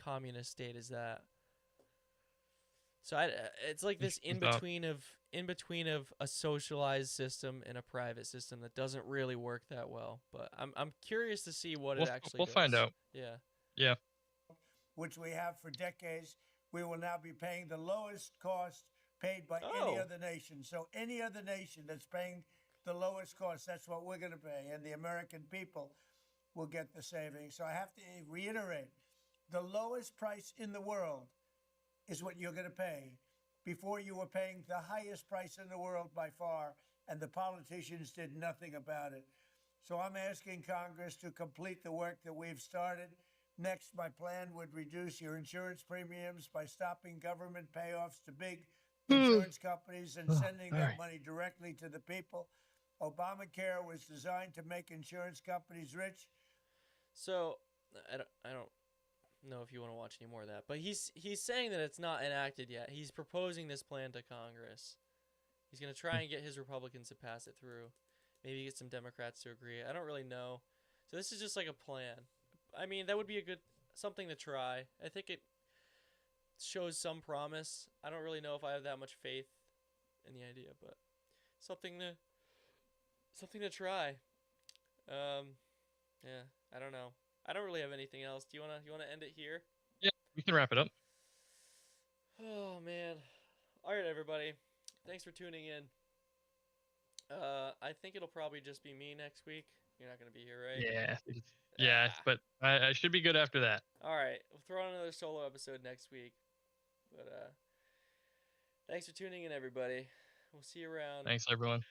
communist state is that? So it's like this in between of a socialized system and a private system that doesn't really work that well. But I'm curious to see what it actually does. We'll find out. Yeah. Yeah. which we have for decades. We will now be paying the lowest cost paid by any other nation. So any other nation that's paying the lowest cost, that's what we're going to pay. And the American people will get the savings. So I have to reiterate, the lowest price in the world is what you're going to pay. Before, you were paying the highest price in the world by far, and the politicians did nothing about it. So I'm asking Congress to complete the work that we've started. Next, my plan would reduce your insurance premiums by stopping government payoffs to big insurance companies and sending that money directly to the people. Obamacare was designed to make insurance companies rich. So I don't know if you want to watch any more of that, but he's saying that it's not enacted yet. He's proposing this plan to Congress. He's going to try and get his Republicans to pass it through. Maybe get some Democrats to agree. I don't really know. So this is just like a plan. I mean, that would be something to try. I think it shows some promise. I don't really know if I have that much faith in the idea, but something to try. Yeah, I don't know. I don't really have anything else. Do you wanna end it here? Yeah, we can wrap it up. Oh man. All right, everybody. Thanks for tuning in. I think it'll probably just be me next week. You're not gonna be here, right? Yeah, but I should be good after that. All right, we'll throw on another solo episode next week. But thanks for tuning in, everybody. We'll see you around. Thanks, everyone.